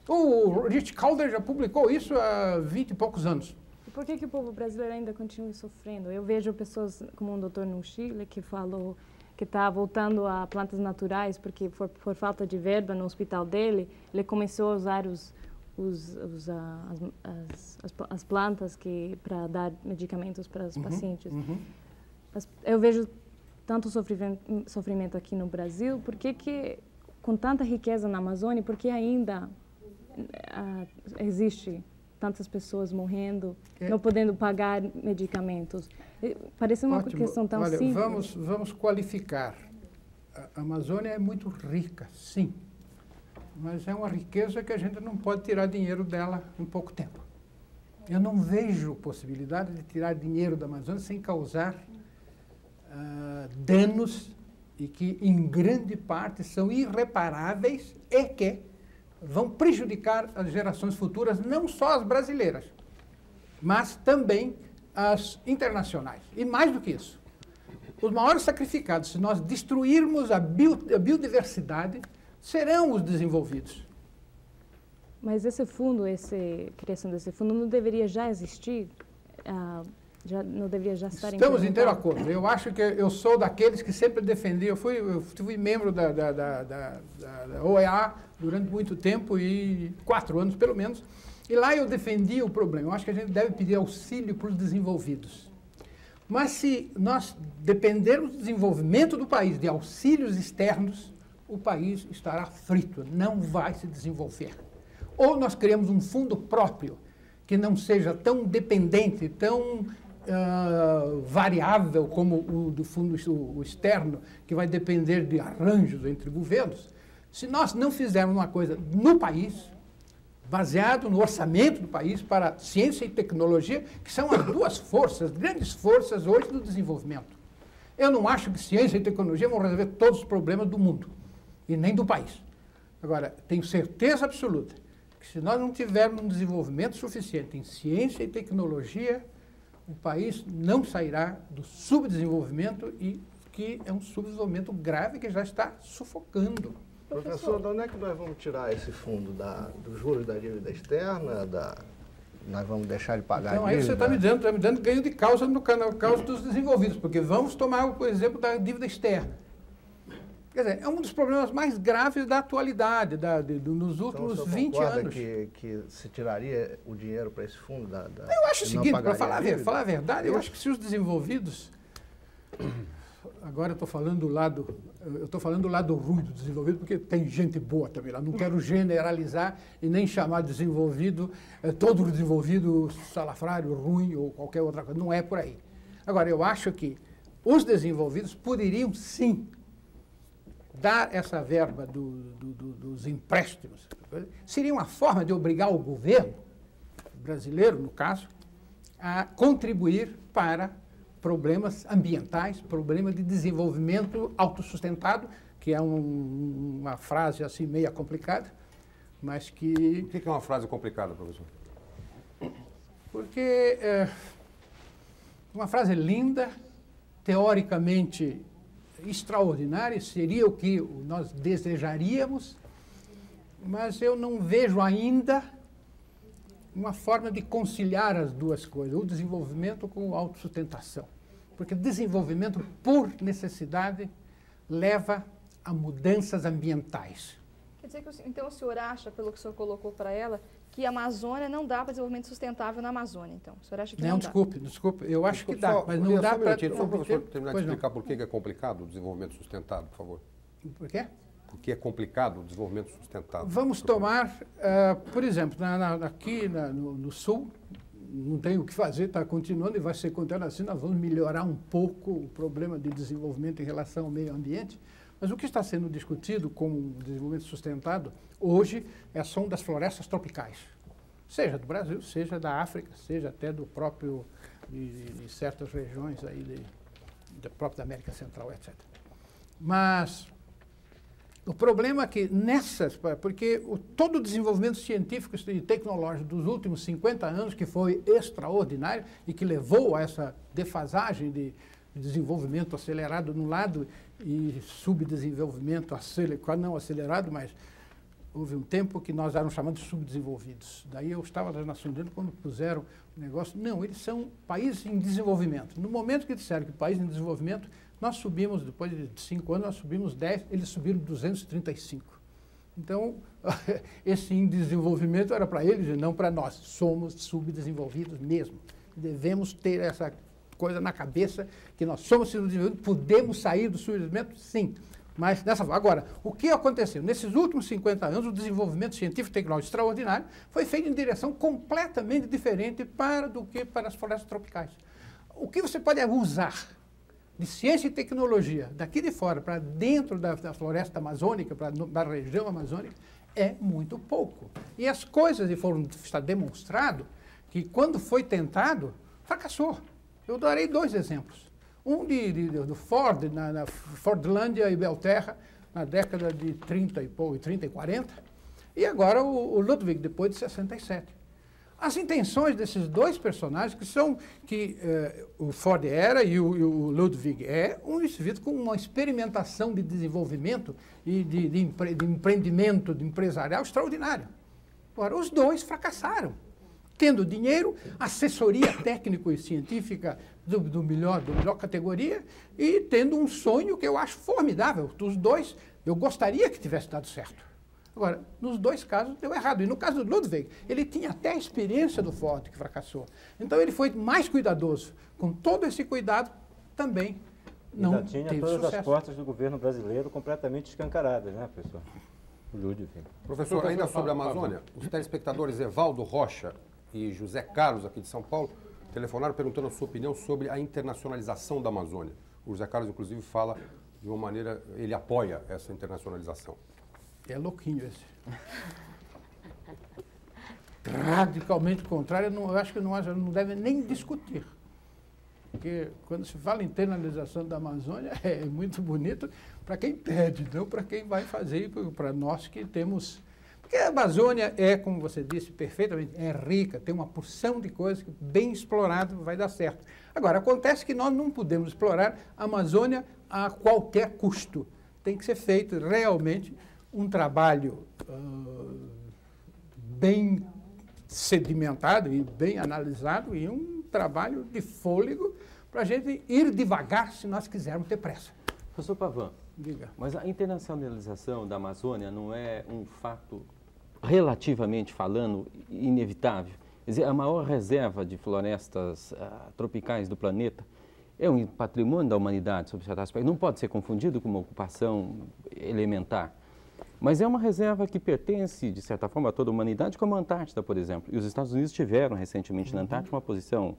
O Rich Calder já publicou isso há 20 e poucos anos. E por que o povo brasileiro ainda continua sofrendo? Eu vejo pessoas como um doutor no Chile que falou que está voltando a plantas naturais porque por falta de verba no hospital dele, ele começou a usar as plantas para dar medicamentos para os pacientes. Eu vejo tanto sofrimento aqui no Brasil, por que com tanta riqueza na Amazônia, por que ainda existe tantas pessoas morrendo, não podendo pagar medicamentos? Parece uma questão tão simples. Vamos qualificar. A Amazônia é muito rica, sim. Mas é uma riqueza que a gente não pode tirar dinheiro dela em pouco tempo. Eu não vejo possibilidade de tirar dinheiro da Amazônia sem causar danos e que, em grande parte, são irreparáveis e que vão prejudicar as gerações futuras, não só as brasileiras, mas também as internacionais. E mais do que isso, os maiores sacrificados, se nós destruirmos a biodiversidade, serão os desenvolvidos. Mas esse fundo, criação desse fundo, não deveria já existir? Já não deveria já estar implementado? Estamos inteiro acordo. Eu acho que eu sou daqueles que sempre defendi. Eu fui membro da OEA durante muito tempo, 4 anos pelo menos, e lá eu defendi o problema. Eu acho que a gente deve pedir auxílio para os desenvolvidos. Mas se nós dependermos do desenvolvimento do país de auxílios externos, o país estará frito, não vai se desenvolver. Ou nós criamos um fundo próprio, que não seja tão dependente, tão variável como o do fundo externo, que vai depender de arranjos entre governos. Se nós não fizermos uma coisa no país, baseado no orçamento do país para ciência e tecnologia, que são as duas grandes forças hoje do desenvolvimento. Eu não acho que ciência e tecnologia vão resolver todos os problemas do mundo, e nem do país. Agora, tenho certeza absoluta que se nós não tivermos um desenvolvimento suficiente em ciência e tecnologia, o país não sairá do subdesenvolvimento, e que é um subdesenvolvimento grave que já está sufocando. Professor, de onde é que nós vamos tirar esse fundo? Dos juros da dívida externa? Nós vamos deixar de pagar então, a dívida? Então, aí você está me dando ganho de causa no causa dos desenvolvidos, porque vamos tomar o exemplo da dívida externa. Quer dizer, é um dos problemas mais graves da atualidade, nos últimos 20 anos. Que se tiraria o dinheiro para esse fundo? Eu acho o seguinte, para falar a verdade, eu acho que se os desenvolvidos... Agora eu estou falando do lado ruim do desenvolvido, porque tem gente boa também lá. Não quero generalizar e nem chamar de desenvolvido, todo desenvolvido salafrário, ruim ou qualquer outra coisa. Não é por aí. Agora, eu acho que os desenvolvidos poderiam, sim, dar essa verba dos empréstimos. Seria uma forma de obrigar o governo brasileiro, no caso, a contribuir para problemas ambientais, problemas de desenvolvimento autossustentado, que é uma frase assim meio complicada, mas que... Por que é uma frase complicada, professor? Porque é uma frase linda, teoricamente extraordinária, seria o que nós desejaríamos, mas eu não vejo ainda uma forma de conciliar as duas coisas, o desenvolvimento com a autossustentação. Porque desenvolvimento, por necessidade, leva a mudanças ambientais. Quer dizer que, então, o senhor acha, pelo que o senhor colocou para ela, que a Amazônia não dá para desenvolvimento sustentável na Amazônia, então? O senhor acha que não dá? Desculpe, eu acho que dá, mas não dá para... Só para o professor terminar de explicar por que é complicado o desenvolvimento sustentável, por favor. Por quê? Porque é complicado o desenvolvimento sustentável. Vamos tomar, por exemplo, aqui no Sul, não tem o que fazer, está continuando e vai ser continuando assim, nós vamos melhorar um pouco o problema de desenvolvimento em relação ao meio ambiente, mas o que está sendo discutido como desenvolvimento sustentado hoje são das florestas tropicais. seja do Brasil, seja da África, seja até do próprio, de certas regiões aí da América Central, etc. Mas o problema é que porque todo o desenvolvimento científico e tecnológico dos últimos 50 anos, que foi extraordinário e que levou a essa defasagem de desenvolvimento acelerado num lado e subdesenvolvimento não acelerado, mas houve um tempo que nós éramos chamados de subdesenvolvidos. Daí eu estava nas Nações Unidas quando puseram o negócio. Não, eles são países em desenvolvimento. No momento que disseram que país em desenvolvimento, nós subimos, depois de 5 anos, nós subimos 10, eles subiram 235. Então, esse em desenvolvimento era para eles e não para nós. Somos subdesenvolvidos mesmo. Devemos ter essa coisa na cabeça, que nós somos subdesenvolvidos, podemos sair do subdesenvolvimento? Sim. Mas dessa forma. Agora, o que aconteceu? Nesses últimos 50 anos, o desenvolvimento científico e tecnológico extraordinário foi feito em direção completamente diferente do que para as florestas tropicais. O que você pode usar de ciência e tecnologia daqui de fora para dentro da floresta amazônica, da região amazônica, é muito pouco. E as coisas está demonstrado que quando foi tentado, fracassou. Eu darei 2 exemplos. Um do Ford, na Fordlândia e Belterra, na década de 30 e 40, e agora o Ludwig, depois de 67. As intenções desses 2 personagens, o Ford era e o Ludwig um indivíduo com uma experimentação de desenvolvimento e de empreendimento, de empresarial extraordinário. Agora, os 2 fracassaram, tendo dinheiro, assessoria técnico e científica do melhor categoria e tendo um sonho que eu acho formidável. Dos 2, eu gostaria que tivesse dado certo. Agora, nos 2 casos deu errado. E no caso do Ludwig, ele tinha até a experiência do Ford, que fracassou. Então ele foi mais cuidadoso. Com todo esse cuidado, também não teve sucesso. Tinha todas as portas do governo brasileiro completamente escancaradas, né, professor? O Ludwig. Professor, ainda sobre a Amazônia, os telespectadores Evaldo Rocha e José Carlos, aqui de São Paulo, telefonaram perguntando a sua opinião sobre a internacionalização da Amazônia. O José Carlos, inclusive, fala de uma maneira, ele apoia essa internacionalização. É louquinho esse. Radicalmente contrário, eu acho que não deve nem discutir. Porque quando se fala em internalização da Amazônia, é muito bonito para quem pede, não para quem vai fazer, para nós que temos... Porque a Amazônia como você disse perfeitamente, é rica, tem uma porção de coisas que bem explorado vai dar certo. Agora, acontece que nós não podemos explorar a Amazônia a qualquer custo. Tem que ser feito realmente um trabalho bem sedimentado e bem analisado e um trabalho de fôlego para a gente ir devagar se nós quisermos ter pressa. Professor Pavan, diga. Mas a internacionalização da Amazônia não é um fato, relativamente falando, inevitável? Quer dizer, a maior reserva de florestas tropicais do planeta é um patrimônio da humanidade, sob certo aspecto. Não pode ser confundido com uma ocupação elementar. Mas é uma reserva que pertence, de certa forma, a toda a humanidade, como a Antártida, por exemplo. E os Estados Unidos tiveram recentemente na Antártida uma posição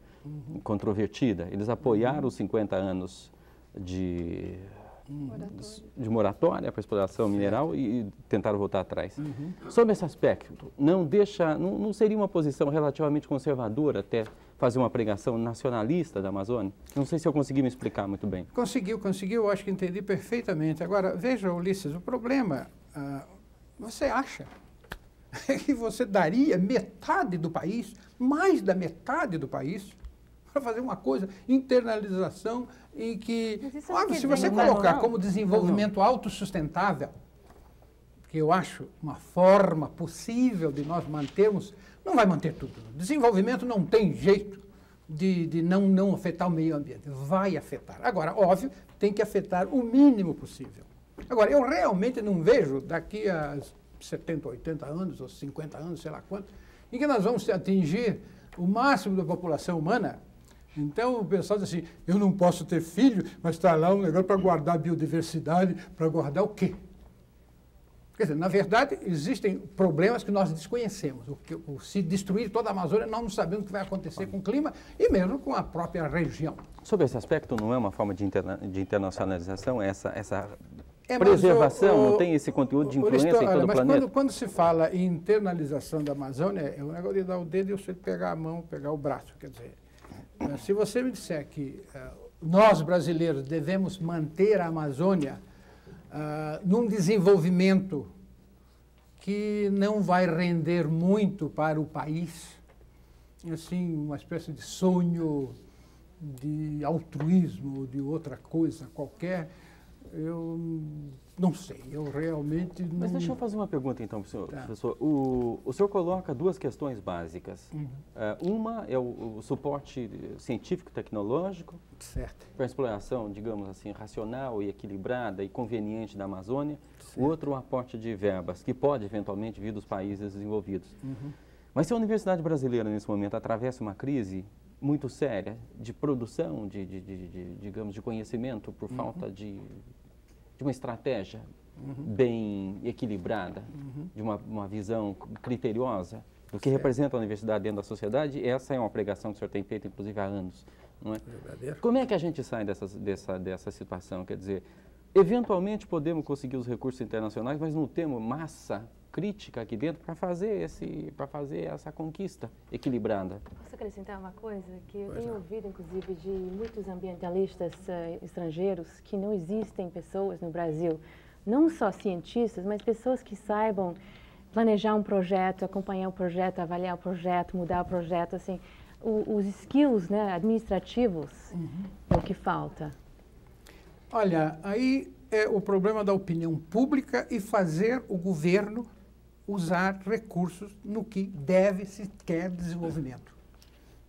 controvertida. Eles apoiaram os 50 anos de moratória para a exploração mineral e tentaram voltar atrás. Sobre esse aspecto, não seria uma posição relativamente conservadora até fazer uma pregação nacionalista da Amazônia? Não sei se eu consegui me explicar muito bem. Conseguiu, eu acho que entendi perfeitamente. Agora, veja, Ulisses, o problema, você acha que você daria metade do país, mais da metade do país, para fazer uma coisa, internalização, em que, óbvio, se você colocar como desenvolvimento autossustentável, que eu acho uma forma possível de nós mantermos, não vai manter tudo. Desenvolvimento não tem jeito de não afetar o meio ambiente, vai afetar. Agora, óbvio, tem que afetar o mínimo possível. Agora, eu realmente não vejo daqui a 70, 80 anos, ou 50 anos, sei lá quanto, em que nós vamos atingir o máximo da população humana. Então, o pessoal diz assim, eu não posso ter filho, mas está lá um negócio para guardar a biodiversidade, para guardar o quê? Quer dizer, na verdade, existem problemas que nós desconhecemos. Se destruir toda a Amazônia, nós não sabemos o que vai acontecer com o clima e mesmo com a própria região. Sobre esse aspecto, não é uma forma de internacionalização, essa preservação, não tem esse conteúdo de influência em todo o planeta? Quando se fala em internalização da Amazônia, é um negócio de dar o dedo e você pegar a mão, pegar o braço. Quer dizer, se você me disser que nós, brasileiros, devemos manter a Amazônia num desenvolvimento que não vai render muito para o país, assim, uma espécie de sonho de altruísmo, de outra coisa qualquer, eu não sei, eu realmente não... Mas deixa eu fazer uma pergunta então, professor. O senhor coloca duas questões básicas. Uma é o suporte científico e tecnológico para a exploração, digamos assim, racional e equilibrada e conveniente da Amazônia. O outro, o aporte de verbas, que pode eventualmente vir dos países desenvolvidos. Mas se a Universidade Brasileira, nesse momento, atravessa uma crise muito séria de produção, digamos, de conhecimento por falta de uma estratégia bem equilibrada, de uma visão criteriosa do que representa a universidade dentro da sociedade, essa é uma pregação que o senhor tem feito, inclusive, há anos. Não é? Como é que a gente sai dessa situação? Quer dizer, eventualmente podemos conseguir os recursos internacionais, mas não temos massa crítica aqui dentro para fazer essa conquista equilibrada. Posso acrescentar uma coisa? Que eu tenho ouvido, inclusive, de muitos ambientalistas estrangeiros, que não existem pessoas no Brasil, não só cientistas, mas pessoas que saibam planejar um projeto, acompanhar o projeto, avaliar o projeto, mudar o projeto, assim, os skills, né, administrativos é o que falta. Olha, aí é o problema da opinião pública e fazer o governo usar recursos no que deve se quer desenvolvimento.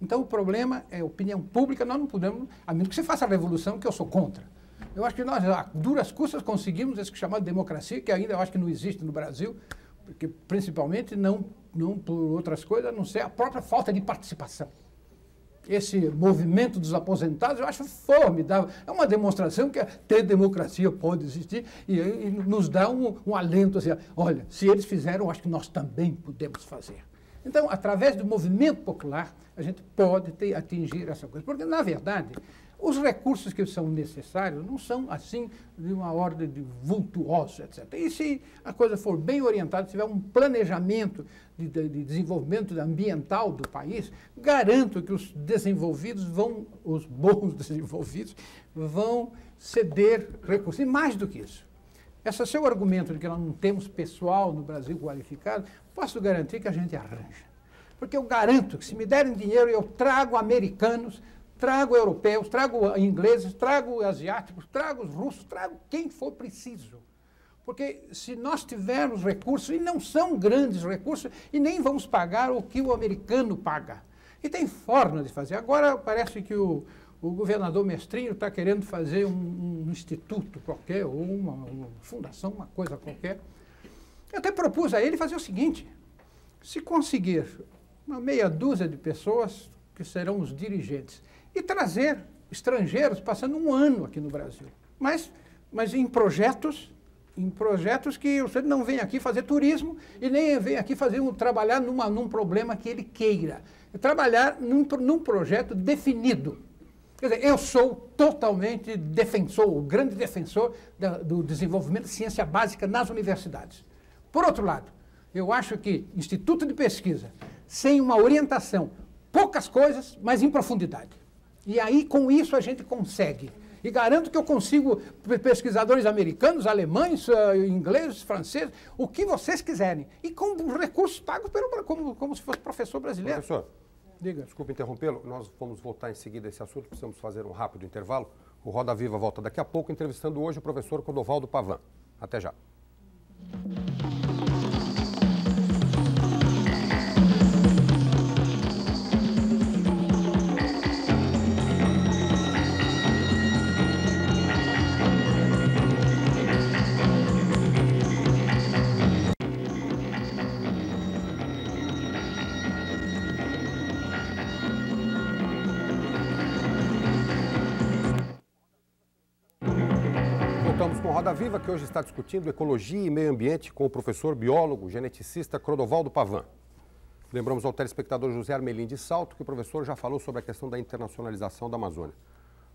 Então, o problema é opinião pública, nós não podemos, a menos que você faça a revolução, que eu sou contra. Eu acho que nós, a duras custas, conseguimos esse chamado democracia, que ainda eu acho que não existe no Brasil, porque principalmente não por outras coisas, a não ser a própria falta de participação. Esse movimento dos aposentados eu acho formidável. É uma demonstração que até democracia pode existir e nos dá um alento assim, olha, se eles fizeram, eu acho que nós também podemos fazer. Então, através do movimento popular, a gente pode atingir essa coisa. Porque, na verdade, os recursos que são necessários não são, assim, de uma ordem de vultuosa, etc. E se a coisa for bem orientada, se tiver um planejamento de desenvolvimento ambiental do país, garanto que os desenvolvidos os bons desenvolvidos, vão ceder recursos. E mais do que isso, esse seu argumento de que nós não temos pessoal no Brasil qualificado, posso garantir que a gente arranja. Porque eu garanto que se me derem dinheiro, eu trago americanos, trago europeus, trago ingleses, trago asiáticos, trago os russos, trago quem for preciso. Porque se nós tivermos recursos, e não são grandes recursos, e nem vamos pagar o que o americano paga. E tem forma de fazer. Agora parece que o governador Mestrinho está querendo fazer um instituto qualquer, ou uma fundação, uma coisa qualquer. Eu até propus a ele fazer o seguinte, se conseguir uma meia dúzia de pessoas que serão os dirigentes, e trazer estrangeiros passando um ano aqui no Brasil. Mas em projetos que você não vem aqui fazer turismo e nem vem aqui trabalhar num problema que ele queira. Trabalhar num projeto definido. Quer dizer, eu sou totalmente o grande defensor do desenvolvimento de ciência básica nas universidades. Por outro lado, eu acho que instituto de pesquisa, sem uma orientação, poucas coisas, mas em profundidade. E aí, com isso, a gente consegue. E garanto que eu consigo pesquisadores americanos, alemães, ingleses, franceses, o que vocês quiserem. E com recursos pagos como se fosse professor brasileiro. Professor, diga. Desculpe interrompê-lo, nós vamos voltar em seguida a esse assunto, precisamos fazer um rápido intervalo. O Roda Viva volta daqui a pouco, entrevistando hoje o professor Clodovaldo Pavan. Até já. Voltamos com o Roda Viva, que hoje está discutindo ecologia e meio ambiente com o professor biólogo, geneticista Clodovaldo Pavan. Lembramos ao telespectador José Armelim de Salto que o professor já falou sobre a questão da internacionalização da Amazônia.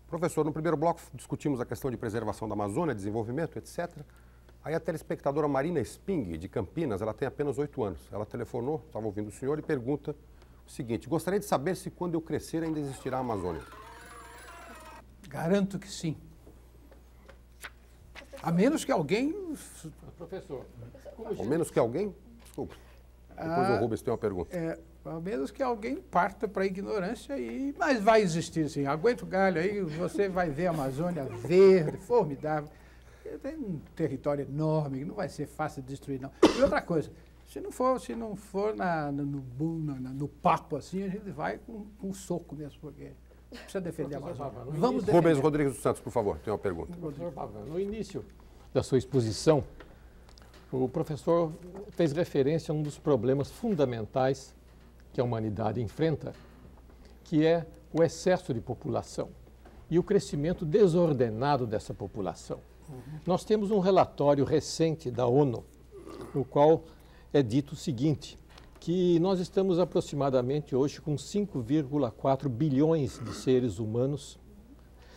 Professor, no primeiro bloco discutimos a questão de preservação da Amazônia, desenvolvimento, etc. Aí a telespectadora Marina Sping, de Campinas, ela tem apenas 8 anos. Ela telefonou, estava ouvindo o senhor e pergunta o seguinte: gostaria de saber se quando eu crescer ainda existirá a Amazônia. Garanto que sim. A menos que alguém... Professor. Ao menos que alguém... Desculpa. Depois o Rubens tem uma pergunta. Ao menos que alguém parta para a ignorância, mas vai existir sim. Aguenta o galho aí, você vai ver a Amazônia verde, formidável. Tem um território enorme, não vai ser fácil de destruir, não. E outra coisa, se não for no papo assim, a gente vai com um soco mesmo, porque precisa defender a Amazônia. Vamos defender. Rubens Rodrigues dos Santos, por favor, tem uma pergunta. Professor Pavan, no início da sua exposição, o professor fez referência a um dos problemas fundamentais que a humanidade enfrenta, que é o excesso de população e o crescimento desordenado dessa população. Nós temos um relatório recente da ONU, no qual é dito o seguinte, que nós estamos aproximadamente hoje com 5,4 bilhões de seres humanos,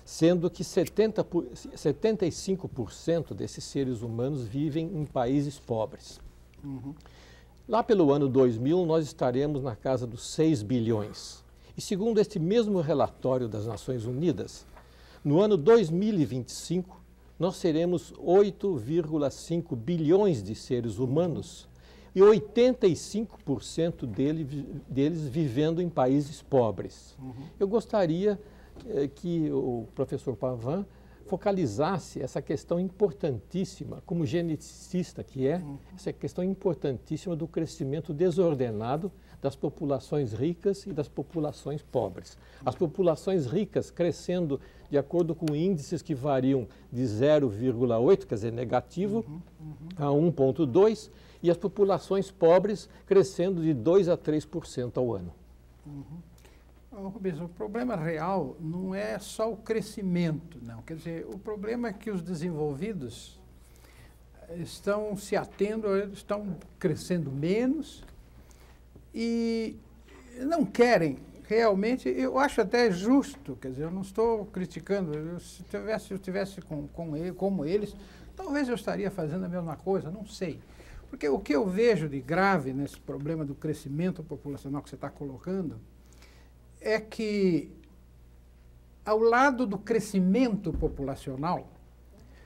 sendo que 75% desses seres humanos vivem em países pobres. Lá pelo ano 2000, nós estaremos na casa dos 6 bilhões. E segundo este mesmo relatório das Nações Unidas, no ano 2025, nós seremos 8,5 bilhões de seres humanos e 85% deles vivendo em países pobres. Eu gostaria que o professor Pavan focalizasse essa questão importantíssima, como geneticista que é, essa questão importantíssima do crescimento desordenado das populações ricas e das populações pobres. As populações ricas crescendo de acordo com índices que variam de 0,8, quer dizer, negativo, a 1,2, e as populações pobres crescendo de 2 a 3% ao ano. Rubens, o problema real não é só o crescimento, não. Quer dizer, o problema é que os desenvolvidos estão se atendo, estão crescendo menos e não querem realmente. Eu acho até justo, quer dizer, eu não estou criticando. Se eu tivesse como eles, talvez eu estaria fazendo a mesma coisa, não sei. Porque o que eu vejo de grave nesse problema do crescimento populacional que você está colocando é que, ao lado do crescimento populacional,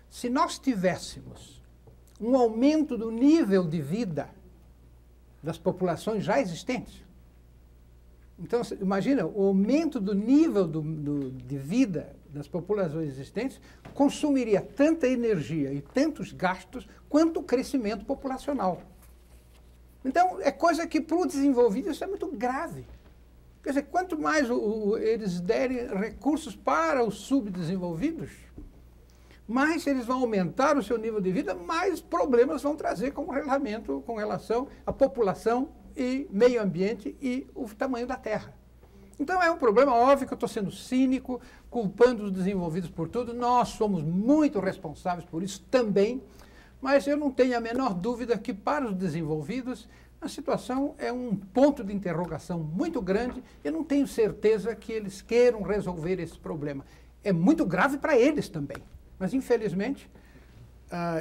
se nós tivéssemos um aumento do nível de vida das populações já existentes, então, imagina, o aumento do nível de vida das populações existentes consumiria tanta energia e tantos gastos quanto o crescimento populacional. Então, é coisa que, para o desenvolvido, isso é muito grave. Quer dizer, quanto mais eles derem recursos para os subdesenvolvidos, mais eles vão aumentar o seu nível de vida, mais problemas vão trazer com relação à população e meio ambiente e o tamanho da Terra. Então é um problema óbvio que eu estou sendo cínico, culpando os desenvolvidos por tudo. Nós somos muito responsáveis por isso também, mas eu não tenho a menor dúvida que para os desenvolvidos a situação é um ponto de interrogação muito grande. Eu não tenho certeza que eles queiram resolver esse problema. É muito grave para eles também. Mas, infelizmente,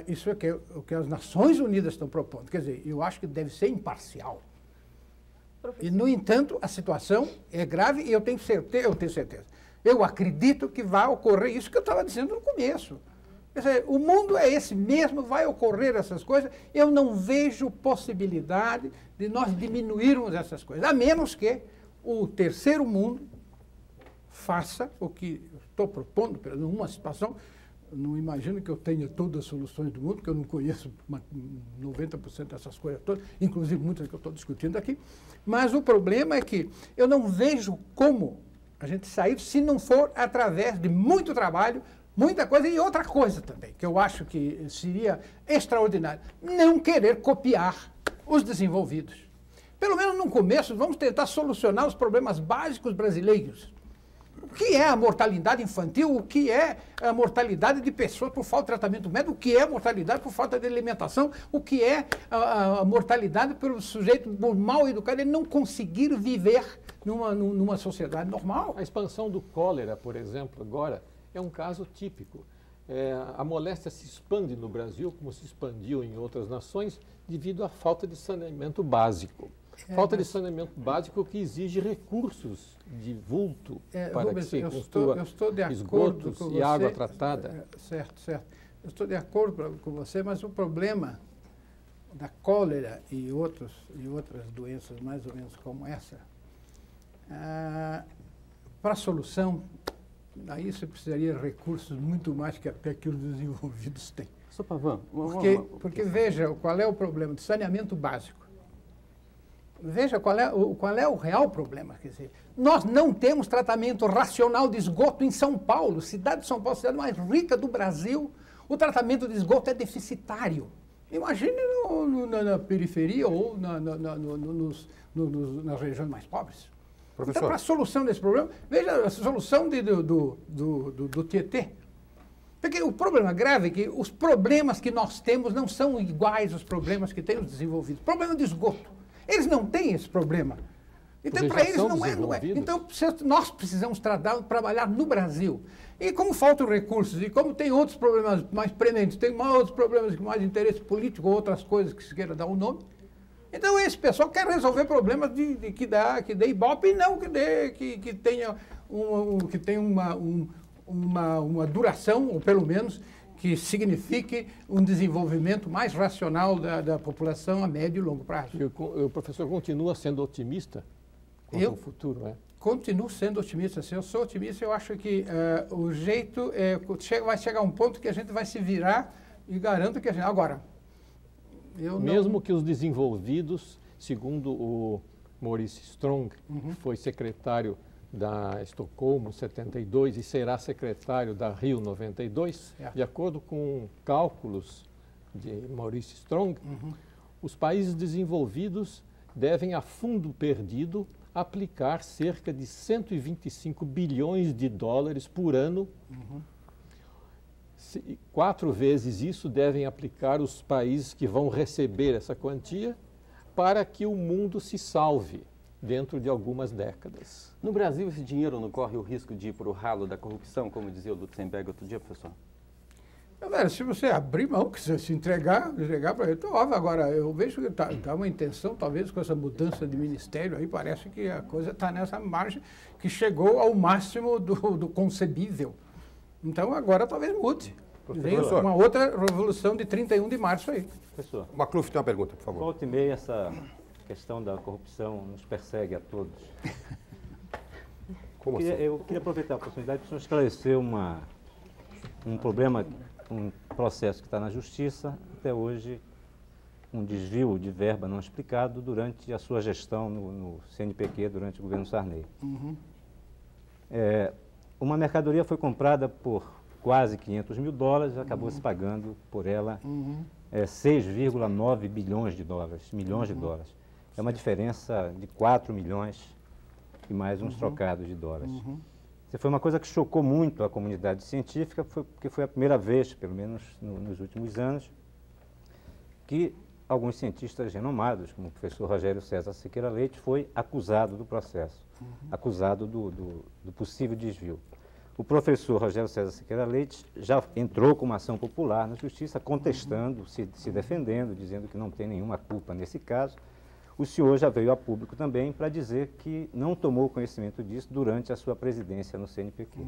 isso é o que as Nações Unidas estão propondo. Quer dizer, eu acho que deve ser imparcial. Professor. E, no entanto, a situação é grave e eu tenho certeza. Eu acredito que vai ocorrer isso que eu estava dizendo no começo. Quer dizer, o mundo é esse mesmo, vai ocorrer essas coisas. Eu não vejo possibilidade de nós diminuirmos essas coisas, a menos que o terceiro mundo faça o que estou propondo, numa situação. Não imagino que eu tenha todas as soluções do mundo, porque eu não conheço 90% dessas coisas todas, inclusive muitas que eu estou discutindo aqui. Mas o problema é que eu não vejo como a gente sair se não for através de muito trabalho, muita coisa e outra coisa também, que eu acho que seria extraordinário. Não querer copiar os desenvolvidos. Pelo menos no começo, vamos tentar solucionar os problemas básicos brasileiros. O que é a mortalidade infantil? O que é a mortalidade de pessoas por falta de tratamento médico? O que é a mortalidade por falta de alimentação? O que é a mortalidade pelo sujeito mal educado ele não conseguir viver numa sociedade normal? A expansão do cólera, por exemplo, agora, é um caso típico. A moléstia se expande no Brasil, como se expandiu em outras nações, devido à falta de saneamento básico. Falta de saneamento básico que exige recursos de vulto para Rubens, que se construa esgotos e água tratada. Certo. Eu estou de acordo com você, mas o problema da cólera e outras doenças mais ou menos como essa, para a solução, aí você precisaria de recursos muito mais que até que os desenvolvidos têm. Sr. Pavan, porque veja qual é o problema de saneamento básico. Veja qual é o real problema. Quer dizer, nós não temos tratamento racional de esgoto em São Paulo, cidade de São Paulo, cidade mais rica do Brasil. O tratamento de esgoto é deficitário. Imagine na periferia ou nas regiões mais pobres. Professor. Então, para a solução desse problema, veja a solução do Tietê. Porque o problema grave é que os problemas que nós temos não são iguais aos problemas que têm os desenvolvidos. Problema de esgoto. Eles não têm esse problema. Então, para eles não é. Então, nós precisamos trabalhar no Brasil. E como faltam recursos, e como tem outros problemas mais prementes, tem outros problemas com mais interesse político, ou outras coisas que se queira dar um nome, então esse pessoal quer resolver problemas que dê ibope e não que tenha uma duração, ou pelo menos que signifique um desenvolvimento mais racional da população a médio e longo prazo. E o professor continua sendo otimista quanto ao futuro, né? Continuo sendo otimista. Se eu sou otimista, eu acho que o jeito vai chegar um ponto que a gente vai se virar e garanto que a gente... Agora, mesmo que os desenvolvidos, segundo o Maurice Strong, que foi secretário da Estocolmo 72 e será secretário da Rio 92, de acordo com cálculos de Maurice Strong, os países desenvolvidos devem, a fundo perdido, aplicar cerca de 125 bilhões de dólares por ano. 4 vezes isso devem aplicar os países que vão receber essa quantia para que o mundo se salve dentro de algumas décadas. No Brasil, esse dinheiro não corre o risco de ir para o ralo da corrupção, como dizia o Lutzenberg outro dia, professor? Se você abrir mão, que você se entregar para ele, então, óbvio. Agora, eu vejo que está uma intenção, talvez com essa mudança de ministério, aí parece que a coisa está nessa margem que chegou ao máximo do concebível. Então, agora talvez mude. Vem uma outra revolução de 31 de março aí. Professor. Macluf tem uma pergunta, por favor. Volta e meia, essa questão da corrupção nos persegue a todos. Como assim? Eu queria aproveitar a oportunidade para o senhor esclarecer um problema, um processo que está na Justiça, até hoje, um desvio de verba não explicado durante a sua gestão no CNPq, durante o governo Sarney. Uma mercadoria foi comprada por quase 500 mil dólares, acabou se pagando por ela 6,9 bilhões de dólares, milhões de dólares. É uma diferença de 4 milhões e mais uns trocados de dólares. Isso foi uma coisa que chocou muito a comunidade científica, porque foi a primeira vez, pelo menos nos últimos anos, que alguns cientistas renomados, como o professor Rogério César Siqueira Leite, foi acusado do processo, acusado do possível desvio. O professor Rogério César Siqueira Leite já entrou com uma ação popular na Justiça, contestando, se defendendo, dizendo que não tem nenhuma culpa nesse caso. O senhor já veio a público também para dizer que não tomou conhecimento disso durante a sua presidência no CNPq.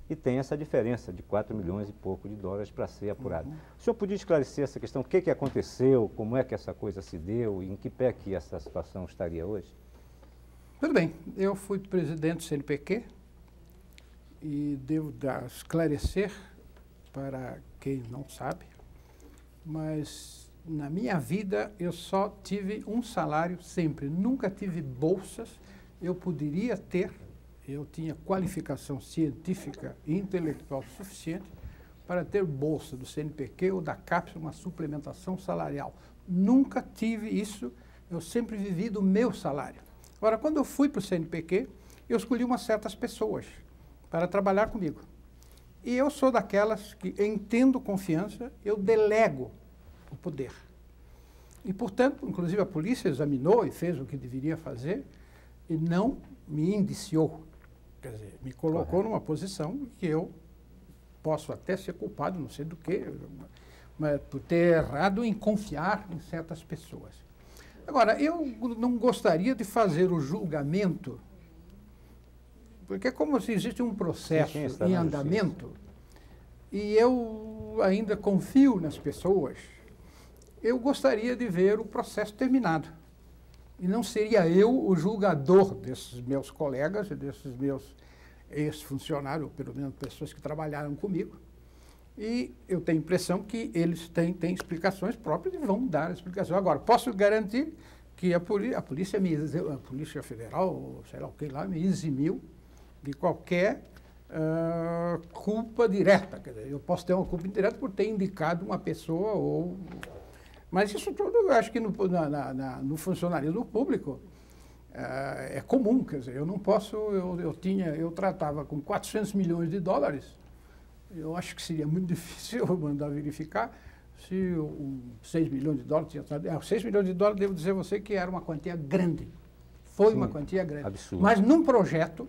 E tem essa diferença de 4 milhões e pouco de dólares para ser apurada. O senhor podia esclarecer essa questão? O que aconteceu? Como é que essa coisa se deu? E em que pé que essa situação estaria hoje? Tudo bem. Eu fui presidente do CNPq e devo esclarecer para quem não sabe, mas na minha vida eu só tive um salário sempre, nunca tive bolsas. Eu poderia ter, eu tinha qualificação científica e intelectual suficiente para ter bolsa do CNPq ou da CAPES, uma suplementação salarial. Nunca tive isso, eu sempre vivi do meu salário. Agora, quando eu fui para o CNPq, eu escolhi umas certas pessoas para trabalhar comigo. E eu sou daquelas que, em tendo confiança, eu delego o poder. E, portanto, inclusive a polícia examinou e fez o que deveria fazer e não me indiciou. Quer dizer, me colocou numa posição que eu posso até ser culpado, não sei do que, mas por ter errado em confiar em certas pessoas. Agora, eu não gostaria de fazer o julgamento, porque é como se existe um processo em andamento, e eu ainda confio nas pessoas, eu gostaria de ver o processo terminado. E não seria eu o julgador desses meus colegas, desses meus ex-funcionários, ou pelo menos pessoas que trabalharam comigo. E eu tenho a impressão que eles têm explicações próprias e vão dar explicações. Agora, posso garantir que a Polícia Federal, sei lá o que lá, me eximiu de qualquer culpa direta. Quer dizer, eu posso ter uma culpa indireta por ter indicado uma pessoa ou... Mas isso tudo, eu acho que no funcionalismo público é comum, quer dizer, eu não posso, eu tratava com 400 milhões de dólares, eu acho que seria muito difícil eu mandar verificar se 6 milhões de dólares tinha tratado. 6 milhões de dólares, devo dizer a você que era uma quantia grande, foi uma quantia grande. Absurdo. Mas num projeto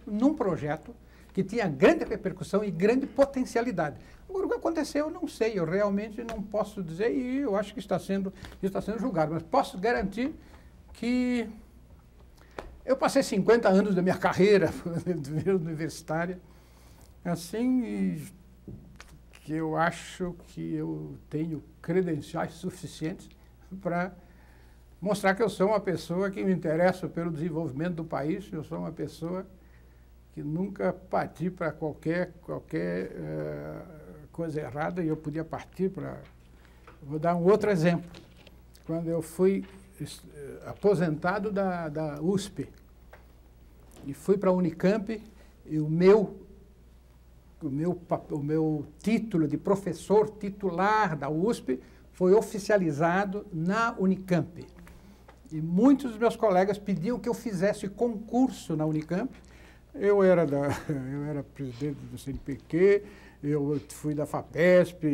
que tinha grande repercussão e grande potencialidade. Agora, o que aconteceu, eu não sei, eu realmente não posso dizer, e eu acho que está sendo julgado, mas posso garantir que eu passei 50 anos da minha carreira universitária, assim, que eu acho que eu tenho credenciais suficientes para mostrar que eu sou uma pessoa que me interessa pelo desenvolvimento do país, eu sou uma pessoa que nunca parti para qualquer coisa errada, e eu podia partir para... Vou dar um outro exemplo. Quando eu fui aposentado da USP e fui para a Unicamp, e o meu título de professor titular da USP foi oficializado na Unicamp. E muitos dos meus colegas pediam que eu fizesse concurso na Unicamp. Eu era presidente do CNPq, eu fui da FAPESP,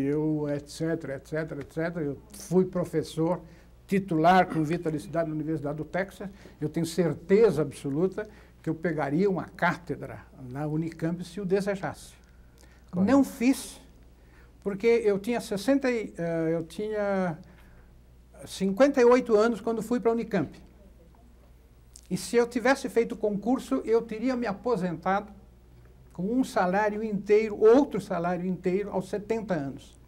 etc. Eu fui professor titular com vitalicidade na Universidade do Texas. Eu tenho certeza absoluta que eu pegaria uma cátedra na Unicamp se o desejasse. Correto. Não fiz, porque eu tinha 58 anos quando fui para a Unicamp. E se eu tivesse feito o concurso, eu teria me aposentado com um salário inteiro, outro salário inteiro, aos 70 anos.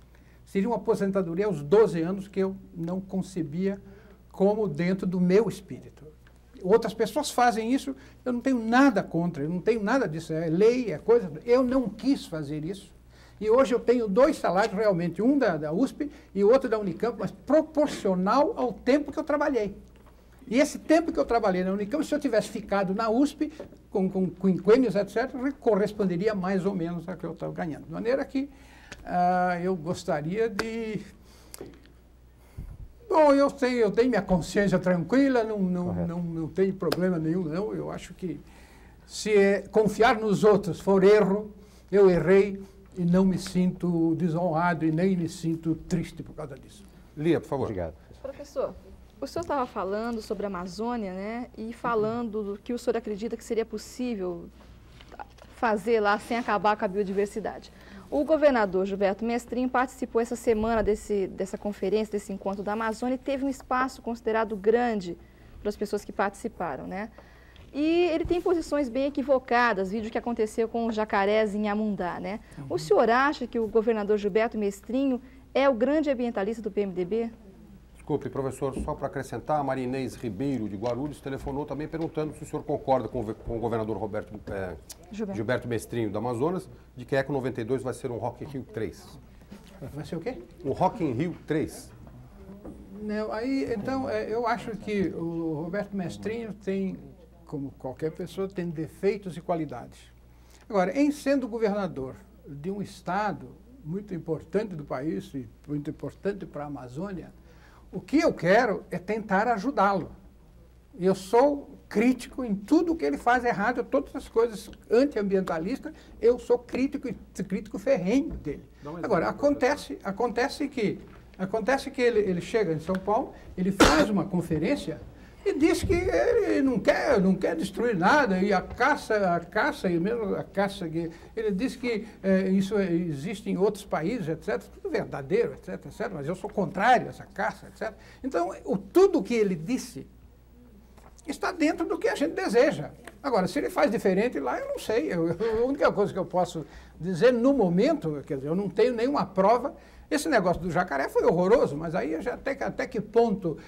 Seria uma aposentadoria aos 12 anos que eu não concebia como dentro do meu espírito. Outras pessoas fazem isso, eu não tenho nada contra, eu não tenho nada disso, é lei, é coisa... Eu não quis fazer isso. E hoje eu tenho 2 salários realmente, um da USP e outro da Unicamp, mas proporcional ao tempo que eu trabalhei. E esse tempo que eu trabalhei na Unicamp, se eu tivesse ficado na USP, com quinquênios, etc., corresponderia mais ou menos ao que eu estava ganhando. De maneira que eu gostaria de... Bom, eu tenho minha consciência tranquila, não tenho problema nenhum, não. Eu acho que se confiar nos outros for erro, eu errei e não me sinto desonrado e nem me sinto triste por causa disso. Lia, por favor. Obrigado. Professor, o senhor estava falando sobre a Amazônia, né? E falando do que o senhor acredita que seria possível fazer lá sem acabar com a biodiversidade. O governador Gilberto Mestrinho participou essa semana dessa conferência, desse encontro da Amazônia, e teve um espaço considerado grande para as pessoas que participaram, né? E ele tem posições bem equivocadas, vídeo que aconteceu com os jacarés em Amundá, né? O senhor acha que o governador Gilberto Mestrinho é o grande ambientalista do PMDB? Desculpe, professor, só para acrescentar, a Maria Inês Ribeiro, de Guarulhos, telefonou também perguntando se o senhor concorda com o governador Gilberto Mestrinho, do Amazonas, de que a Eco 92 vai ser um Rock in Rio 3. Vai ser o quê? Um Rock in Rio 3. Não, aí, então, eu acho que o Roberto Mestrinho tem, como qualquer pessoa, tem defeitos e qualidades. Agora, em sendo governador de um estado muito importante do país e muito importante para a Amazônia, o que eu quero é tentar ajudá-lo. Eu sou crítico em tudo que ele faz errado, todas as coisas antiambientalistas, eu sou crítico ferrenho dele. Agora, acontece que ele chega em São Paulo, ele faz uma conferência e disse que ele não quer destruir nada, e a caça, e mesmo a caça, ele disse que isso existe em outros países, etc., tudo verdadeiro, etc., mas eu sou contrário a essa caça, etc. Então, tudo o que ele disse está dentro do que a gente deseja. Agora, se ele faz diferente lá, eu não sei. A única coisa que eu posso dizer no momento, quer dizer, eu não tenho nenhuma prova. Esse negócio do jacaré foi horroroso, mas aí até que ponto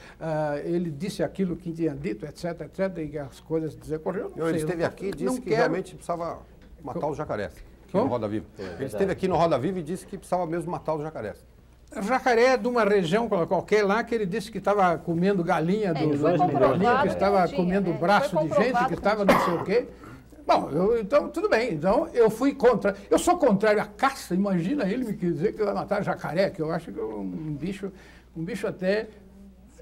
ele disse aquilo que tinha dito, etc., e que as coisas decorreram, não sei. Ele esteve aqui e disse que realmente precisava matar os jacarés, aqui no Roda Viva. Ele esteve aqui no Roda Viva e disse que precisava mesmo matar os jacarés. Jacaré é de uma região qualquer lá, que ele disse que estava comendo galinha dos galinha, que estava comendo braço de gente, que estava não sei o quê. Bom, então, tudo bem. Então, eu fui contra. Eu sou contrário à caça. Imagina ele me dizer que vai matar jacaré, que eu acho que é um bicho até...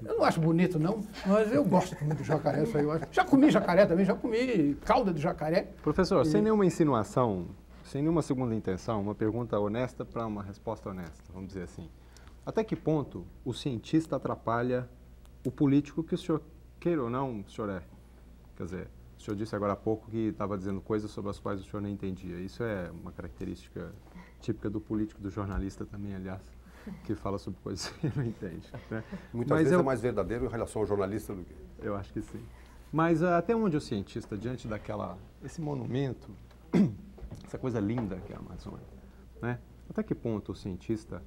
Eu não acho bonito, não, mas eu gosto muito de jacaré. Isso aí eu acho. Já comi jacaré também, já comi calda de jacaré. Professor, sem nenhuma insinuação, sem nenhuma segunda intenção, uma pergunta honesta para uma resposta honesta, vamos dizer assim. Até que ponto o cientista atrapalha o político que o senhor, queira ou não, o senhor é? Quer dizer... O senhor disse agora há pouco que estava dizendo coisas sobre as quais o senhor não entendia. Isso é uma característica típica do político, do jornalista também, aliás, que fala sobre coisas que não entende. Né? Muitas vezes é mais verdadeiro em relação ao jornalista do que... Eu acho que sim. Mas até onde o cientista, diante esse monumento, essa coisa linda que é a Amazônia, né? Até que ponto o cientista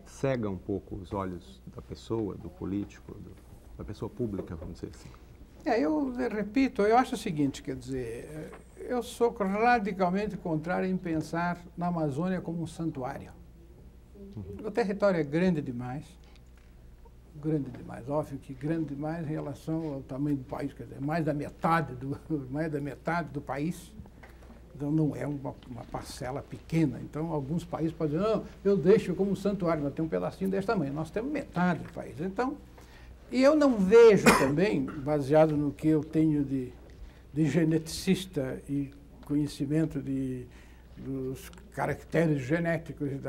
cega um pouco os olhos da pessoa, do político, da pessoa pública, vamos dizer assim? Eu repito, eu acho o seguinte, quer dizer, eu sou radicalmente contrário em pensar na Amazônia como um santuário. O território é grande demais, óbvio que grande demais em relação ao tamanho do país, quer dizer, mais da metade do país. Então, não é uma parcela pequena. Então, alguns países podem dizer, não, eu deixo como um santuário, mas tem um pedacinho desse tamanho. Nós temos metade do país. Então, e eu não vejo também, baseado no que eu tenho de geneticista e conhecimento dos caracteres genéticos e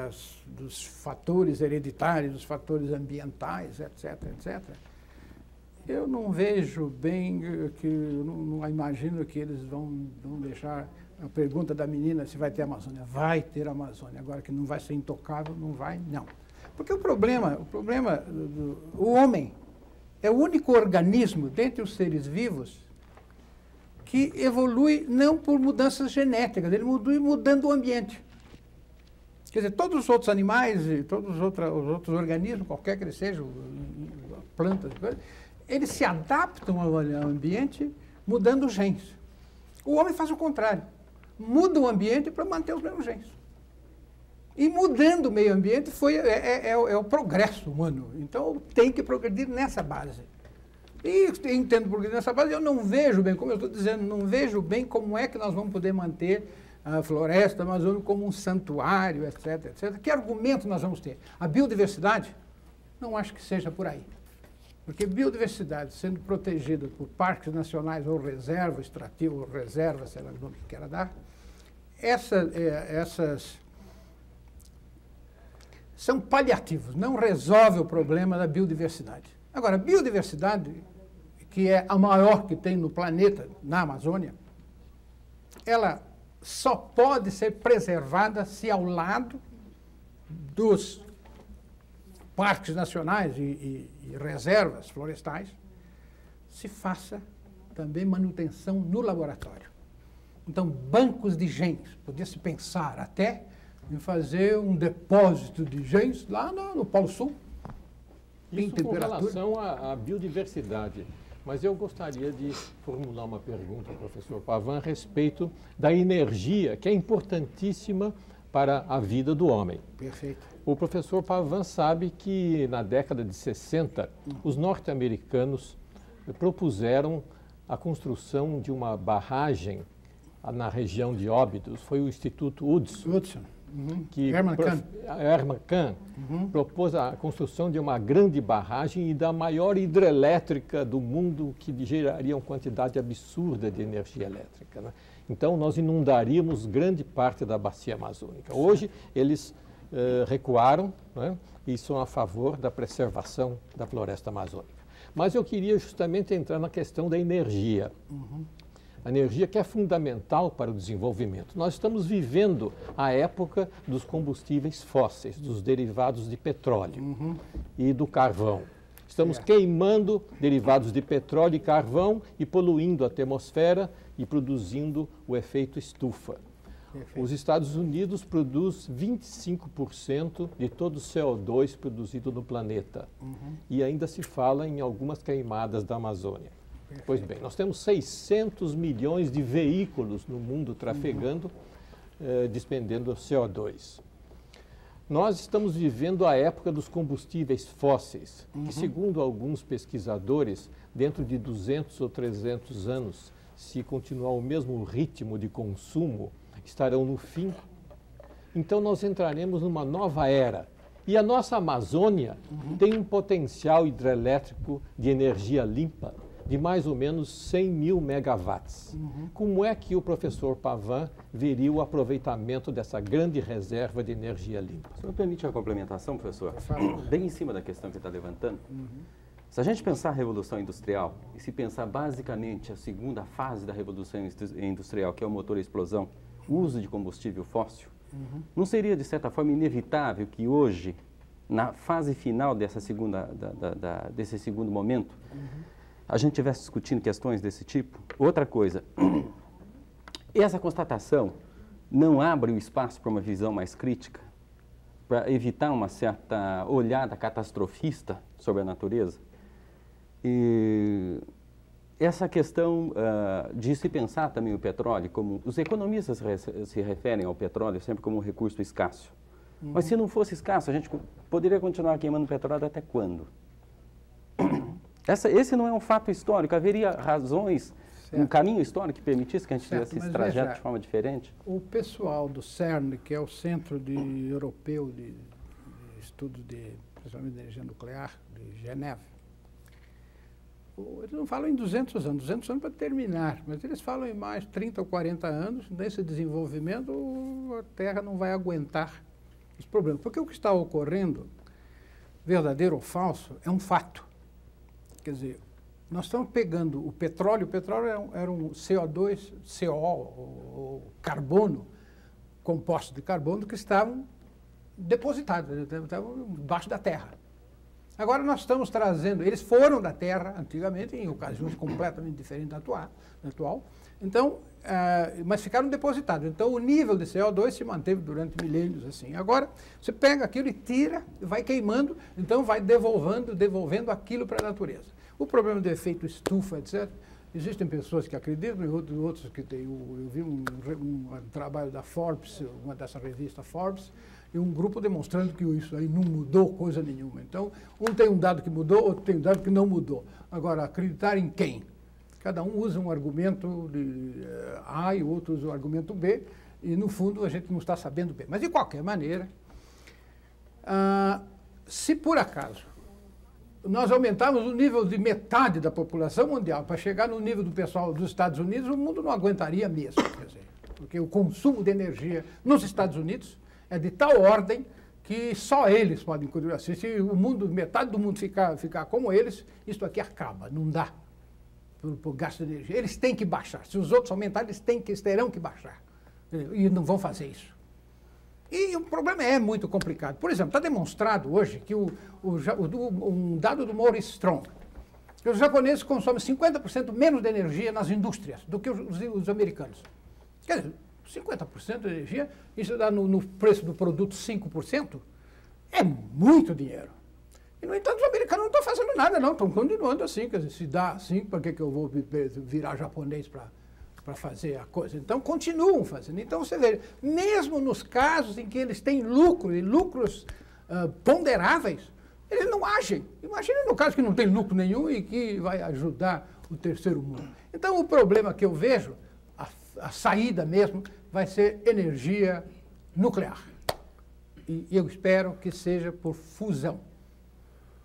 dos fatores hereditários, dos fatores ambientais, etc., eu não vejo bem, não imagino que eles vão deixar a pergunta da menina se vai ter Amazônia. Vai ter Amazônia. Agora que não vai ser intocável, não vai, não. Porque o problema, o homem é o único organismo dentre os seres vivos que evolui não por mudanças genéticas, ele evolui mudando o ambiente. Quer dizer, todos os outros animais e todos os outros organismos, qualquer que eles sejam, plantas, eles se adaptam ao ambiente mudando os genes. O homem faz o contrário, muda o ambiente para manter os mesmos genes. E mudando o meio ambiente é o progresso humano. Então, tem que progredir nessa base. E entendo progredir nessa base, eu não vejo bem, como eu estou dizendo, não vejo bem como é que nós vamos poder manter a floresta amazônica como um santuário, etc. Que argumento nós vamos ter? A biodiversidade? Não acho que seja por aí. Porque biodiversidade, sendo protegida por parques nacionais ou reserva extrativa, ou reserva, sei lá o nome que queira dar, essas são paliativos, não resolve o problema da biodiversidade. Agora, a biodiversidade, que é a maior que tem no planeta, na Amazônia, ela só pode ser preservada se ao lado dos parques nacionais e reservas florestais se faça também manutenção no laboratório. Então, bancos de genes, podia-se pensar até em fazer um depósito de genes lá no Polo Sul. Isso com relação à biodiversidade. Mas eu gostaria de formular uma pergunta ao professor Pavan a respeito da energia, que é importantíssima para a vida do homem. Perfeito. O professor Pavan sabe que na década de 60, os norte-americanos propuseram a construção de uma barragem na região de Óbidos. Foi o Instituto Hudson. Que Herman Kahn propôs a construção de uma grande barragem e da maior hidrelétrica do mundo, que geraria uma quantidade absurda de energia elétrica, né? Então, nós inundaríamos grande parte da bacia amazônica. Hoje, eles recuaram, né, e são a favor da preservação da floresta amazônica. Mas eu queria justamente entrar na questão da energia. A energia que é fundamental para o desenvolvimento. Nós estamos vivendo a época dos combustíveis fósseis, dos derivados de petróleo e do carvão. Estamos queimando derivados de petróleo e carvão e poluindo a atmosfera e produzindo o efeito estufa. Os Estados Unidos produz 25% de todo o CO2 produzido no planeta. E ainda se fala em algumas queimadas da Amazônia. Pois bem, nós temos 600 milhões de veículos no mundo trafegando, despendendo CO2. Nós estamos vivendo a época dos combustíveis fósseis, que segundo alguns pesquisadores, dentro de 200 ou 300 anos, se continuar o mesmo ritmo de consumo, estarão no fim. Então nós entraremos numa nova era. E a nossa Amazônia tem um potencial hidrelétrico de energia limpa de mais ou menos 100 mil megawatts. Como é que o professor Pavan veria o aproveitamento dessa grande reserva de energia limpa? O senhor permite a complementação, professor? Bem em cima da questão que está levantando. Se a gente pensar a Revolução Industrial, e se pensar basicamente a segunda fase da Revolução Industrial, que é o motor a explosão, o uso de combustível fóssil, não seria, de certa forma, inevitável que hoje, na fase final desse segundo momento, a gente estivesse discutindo questões desse tipo? Outra coisa, essa constatação não abre o espaço para uma visão mais crítica, para evitar uma certa olhada catastrofista sobre a natureza? E essa questão de se pensar também o petróleo como... Os economistas se referem ao petróleo sempre como um recurso escasso. Mas se não fosse escasso, a gente poderia continuar queimando petróleo até quando? Esse não é um fato histórico. Haveria razões, um caminho histórico que permitisse que a gente fizesse esse trajeto de forma diferente? O pessoal do CERN, que é o Centro Europeu de Estudos principalmente de Energia Nuclear, de Genebra, eles não falam em 200 anos para terminar, mas eles falam em mais 30 ou 40 anos, nesse desenvolvimento a Terra não vai aguentar os problemas. Porque o que está ocorrendo, verdadeiro ou falso, é um fato. Quer dizer, nós estamos pegando o petróleo era um CO2, CO, ou carbono, compostos de carbono que estavam depositados, estavam embaixo da terra. Agora nós estamos trazendo, eles foram da Terra antigamente, em ocasiões completamente diferentes da atual, então, mas ficaram depositados. Então o nível de CO2 se manteve durante milênios assim. Agora você pega aquilo e tira, vai queimando, então vai devolvendo aquilo para a natureza. O problema do efeito estufa, etc., existem pessoas que acreditam e outros que têm. Eu vi um trabalho da Forbes, uma dessas revistas Forbes, e um grupo demonstrando que isso aí não mudou coisa nenhuma. Então, um tem um dado que mudou, outro tem um dado que não mudou. Agora, acreditar em quem? Cada um usa um argumento de A e o outro usa o argumento B, e no fundo a gente não está sabendo bem. Mas, de qualquer maneira, se por acaso nós aumentarmos o nível de metade da população mundial para chegar no nível do pessoal dos Estados Unidos, o mundo não aguentaria mesmo. Quer dizer, porque o consumo de energia nos Estados Unidos é de tal ordem que só eles podem continuar assim. Se o mundo, metade do mundo ficar como eles, isso aqui acaba, não dá por gasto de energia. Eles têm que baixar. Se os outros aumentarem, eles terão que baixar. Entendeu? E não vão fazer isso. E o problema é muito complicado. Por exemplo, está demonstrado hoje que um dado do Maurice Strong, que os japoneses consomem 50% menos de energia nas indústrias do que os americanos. Quer dizer, 50% de energia, isso dá no preço do produto 5%, é muito dinheiro. E, no entanto, os americanos não estão fazendo nada, não, estão continuando assim. Quer dizer, se dá assim, por que eu vou virar japonês para fazer a coisa? Então, continuam fazendo. Então, você vê, mesmo nos casos em que eles têm lucro, e lucros ponderáveis, eles não agem. Imagina no caso que não tem lucro nenhum e que vai ajudar o terceiro mundo. Então, o problema que eu vejo, a saída mesmo, vai ser energia nuclear. E eu espero que seja por fusão.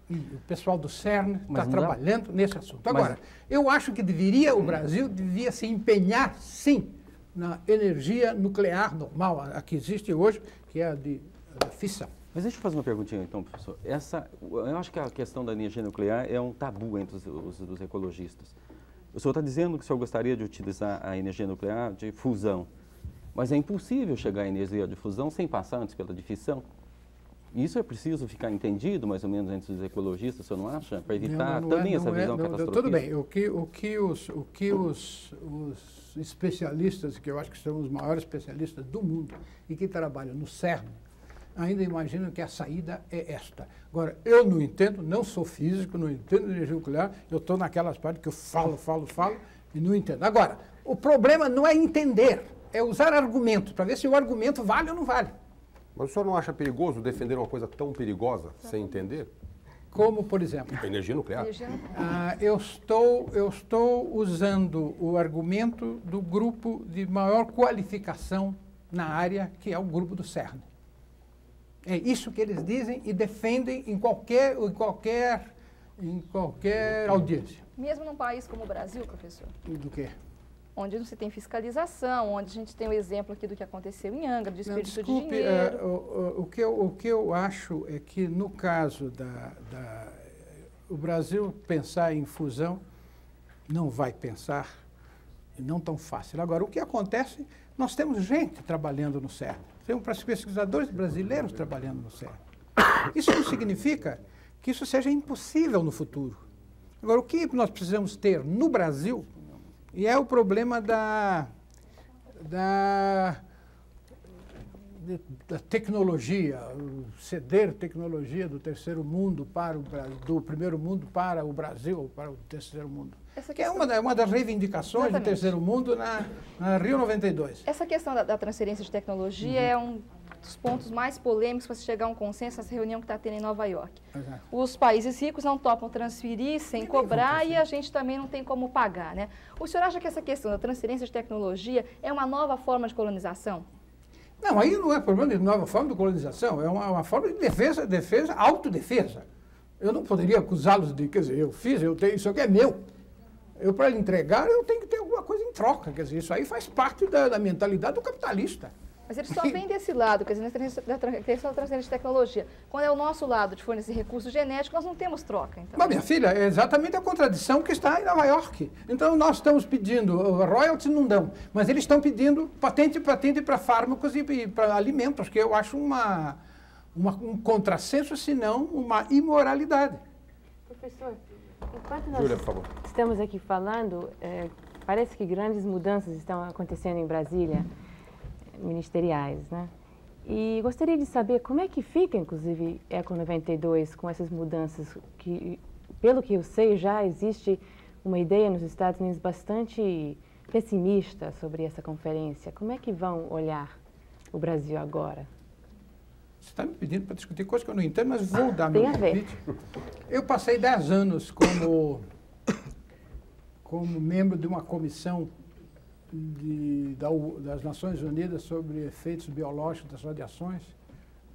E o pessoal do CERN está trabalhando nesse assunto. Agora, eu acho que o Brasil devia se empenhar, sim, na energia nuclear normal, a que existe hoje, que é a da fissão. Mas deixa eu fazer uma perguntinha, então, professor. Eu acho que a questão da energia nuclear é um tabu entre os ecologistas. O senhor está dizendo que o senhor gostaria de utilizar a energia nuclear de fusão, mas é impossível chegar à energia de fusão sem passar antes pela de fissão. Isso é preciso ficar entendido, mais ou menos, entre os ecologistas, o senhor não acha? Para evitar também essa visão catastrofista. Tudo bem. O que os especialistas, que eu acho que são os maiores especialistas do mundo e que trabalham no CERN, ainda imaginam que a saída é esta. Agora, eu não entendo, não sou físico, não entendo energia nuclear, eu estou naquelas partes que eu falo e não entendo. Agora, o problema não é entender, é usar argumentos, para ver se o argumento vale ou não vale. Mas o senhor não acha perigoso defender uma coisa tão perigosa sem entender? Como, por exemplo? A energia nuclear. Eu estou usando o argumento do grupo de maior qualificação na área, que é o grupo do CERN. É isso que eles dizem e defendem em qualquer audiência. Mesmo num país como o Brasil, professor? Do quê? Onde não se tem fiscalização, onde a gente tem o exemplo aqui do que aconteceu em Angra, de desperdício de dinheiro. O que eu acho é que, no caso o Brasil pensar em fusão, não vai pensar, e não tão fácil. Agora, o que acontece, nós temos gente trabalhando no CERN. Temos pesquisadores brasileiros trabalhando no CERN. Isso não significa que isso seja impossível no futuro. Agora, o que nós precisamos ter no Brasil, e é o problema da tecnologia, ceder tecnologia do terceiro mundo do primeiro mundo para o Brasil, para o terceiro mundo. Que é uma das reivindicações Exatamente. Do terceiro mundo na Rio 92. Essa questão da transferência de tecnologia é um dos pontos mais polêmicos para se chegar a um consenso nessa reunião que está tendo em Nova York. Exato. Os países ricos não topam transferir sem cobrar e a gente também não tem como pagar, né? O senhor acha que essa questão da transferência de tecnologia é uma nova forma de colonização? Não, aí não é problema de nova forma de colonização, é uma forma de defesa, autodefesa. Eu não poderia acusá-los de, quer dizer, eu tenho, isso aqui é meu. Para entregar, eu tenho que ter alguma coisa em troca, quer dizer, isso aí faz parte da mentalidade do capitalista. Mas eles só vêm desse lado, quer dizer, na questão da transferência de tecnologia. Quando é o nosso lado de fornecer recursos genéticos, nós não temos troca. Então. Mas, minha filha, é exatamente a contradição que está em Nova York. Então, nós estamos pedindo royalties, não dão, mas eles estão pedindo patente para fármacos e para alimentos, que eu acho um contrassenso, se não uma imoralidade. Professor, enquanto nós Júlia, por favor. estamos aqui falando, parece que grandes mudanças estão acontecendo em Brasília, ministeriais, né? E gostaria de saber como é que fica, inclusive, Eco 92 com essas mudanças que, pelo que eu sei, já existe uma ideia nos Estados Unidos bastante pessimista sobre essa conferência. Como é que vão olhar o Brasil agora? Você está me pedindo para discutir coisas que eu não entendo, mas vou dar meu palpite. Eu passei 10 anos como membro de uma comissão das Nações Unidas sobre efeitos biológicos das radiações,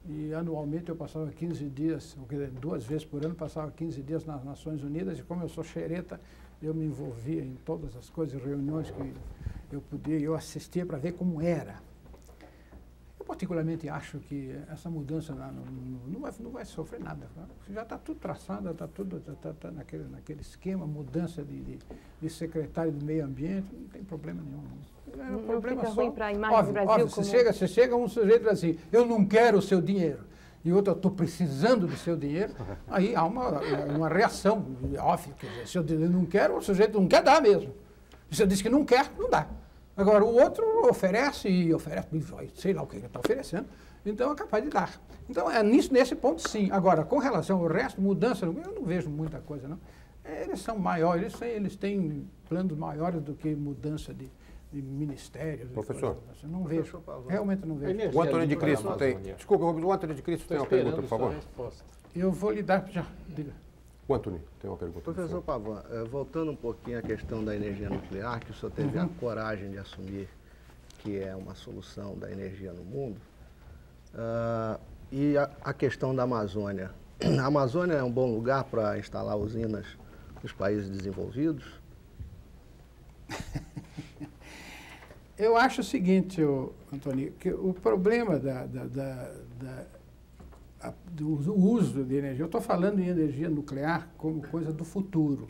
e anualmente eu passava 15 dias, ou quer dizer, 2 vezes por ano, passava 15 dias nas Nações Unidas, e como eu sou xereta, eu me envolvia em todas as coisas, reuniões que eu podia, eu assistia para ver como era. Eu particularmente acho que essa mudança não vai sofrer nada. Já está tudo traçado, está tudo naquele esquema, mudança de secretário do meio ambiente, não tem problema nenhum. Não problema fica ruim para a imagem do Brasil? Óbvio, você chega um sujeito assim, eu não quero o seu dinheiro, e outro, eu estou precisando do seu dinheiro, aí há uma reação, óbvio, quer dizer, se eu não quero, o sujeito não quer dar mesmo. Se eu disse que não quer, não dá. Agora, o outro oferece, sei lá o que ele está oferecendo, então é capaz de dar. Então, nesse ponto, sim. Agora, com relação ao resto, mudança, eu não vejo muita coisa, não. Eles são maiores, eles têm planos maiores do que mudança de ministérios. Professor. Não vejo, realmente não vejo. O Antônio de Cristo tem... Desculpa, o Antônio de Cristo tem uma pergunta, por favor. Eu vou lhe dar, já, diga. O Antônio tem uma pergunta. Professor Pavão, voltando um pouquinho à questão da energia nuclear, que o senhor teve a coragem de assumir que é uma solução da energia no mundo, e a questão da Amazônia. A Amazônia é um bom lugar para instalar usinas nos países desenvolvidos? Eu acho o seguinte, Antônio, que o problema do uso de energia. Eu estou falando em energia nuclear como coisa do futuro.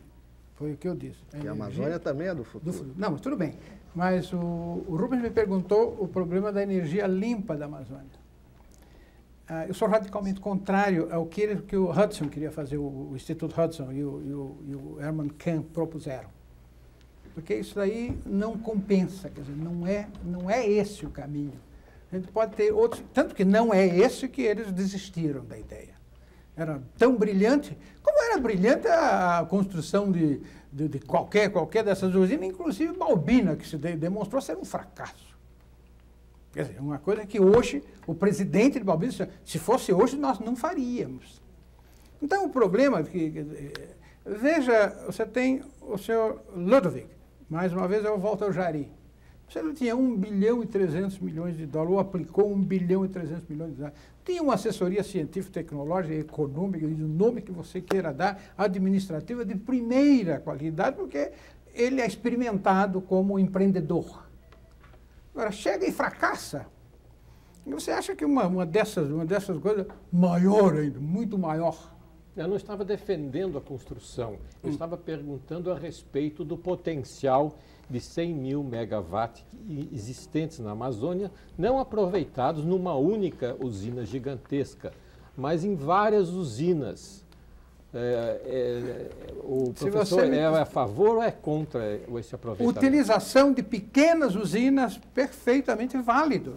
Foi o que eu disse. E a Amazônia também é do futuro. Não, mas tudo bem. Mas o Rubens me perguntou o problema da energia limpa da Amazônia. Eu sou radicalmente contrário ao que o Hudson queria fazer, o Instituto Hudson e o Herman Kahn propuseram. Porque isso daí não compensa, quer dizer, não é esse o caminho. A gente pode ter outros, tanto que não é esse que eles desistiram da ideia. Era tão brilhante, como era brilhante a construção de qualquer dessas usinas, inclusive Balbina, que se demonstrou ser um fracasso. Quer dizer, uma coisa que hoje, o presidente de Balbina, se fosse hoje, nós não faríamos. Então, o problema é que, veja, você tem o senhor Ludwig, mais uma vez eu volto ao Jari. Você não tinha 1 bilhão e 300 milhões de dólares, ou aplicou 1 bilhão e 300 milhões de dólares. Tinha uma assessoria científica, tecnológica, econômica, e o nome que você queira dar, administrativa, de primeira qualidade, porque ele é experimentado como empreendedor. Agora, chega e fracassa. E você acha que uma dessas coisas, maior ainda, muito maior. Eu não estava defendendo a construção, eu estava perguntando a respeito do potencial de 100 mil megawatts existentes na Amazônia, não aproveitados numa única usina gigantesca, mas em várias usinas. O professor é a favor ou é contra esse aproveitamento? Utilização de pequenas usinas, perfeitamente válido.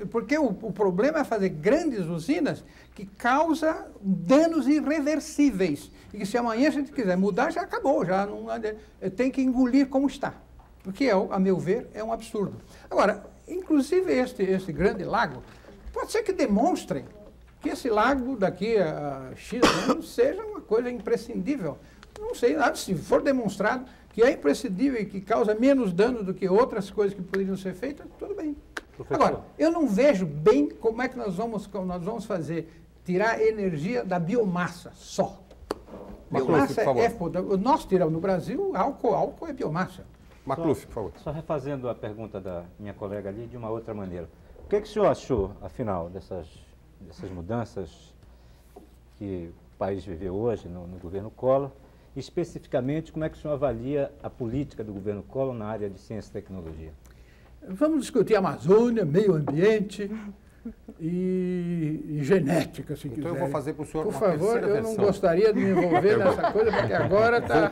Porque o problema é fazer grandes usinas que causam danos irreversíveis. E que se amanhã a gente quiser mudar, já acabou, já não tem que engolir como está. O que, a meu ver, é um absurdo. Agora, inclusive este grande lago, pode ser que demonstrem que esse lago daqui a X anos seja uma coisa imprescindível. Não sei nada, se for demonstrado que é imprescindível e que causa menos dano do que outras coisas que poderiam ser feitas, tudo bem. Professor. Agora, eu não vejo bem como é que nós vamos fazer, tirar energia da biomassa só. Biomassa nós tiramos no Brasil, álcool é biomassa. Macluf, por favor. Só refazendo a pergunta da minha colega ali de uma outra maneira. O que o senhor achou, afinal, dessas mudanças que o país viveu hoje no governo Collor? Especificamente, como é que o senhor avalia a política do governo Collor na área de ciência e tecnologia? Vamos discutir Amazônia, meio ambiente e genética, se quiser. Então eu vou fazer para o senhor Por favor, eu não gostaria de me envolver nessa coisa, porque agora está...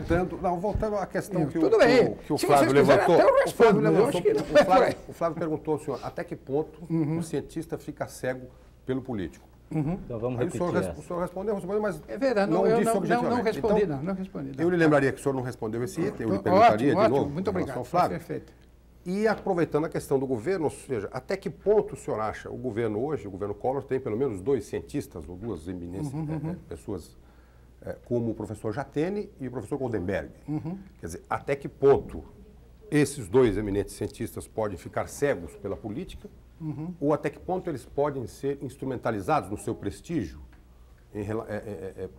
Voltando à questão que o Se Flávio levantou. Até eu respondo, O Flávio perguntou ao senhor, até que ponto o cientista fica cego pelo político? Então vamos repetir o senhor respondeu, mas é verdade, não respondi, então, não respondi. Eu lhe lembraria que o senhor não respondeu esse item, eu lhe perguntaria de novo. Muito obrigado, Flávio. perfeito. E aproveitando a questão do governo, ou seja, até que ponto o senhor acha o governo hoje, o governo Collor, tem pelo menos 2 cientistas, ou 2 eminentes, pessoas como o professor Jatene e o professor Goldenberg. Quer dizer, até que ponto esses 2 eminentes cientistas podem ficar cegos pela política, ou até que ponto eles podem ser instrumentalizados no seu prestígio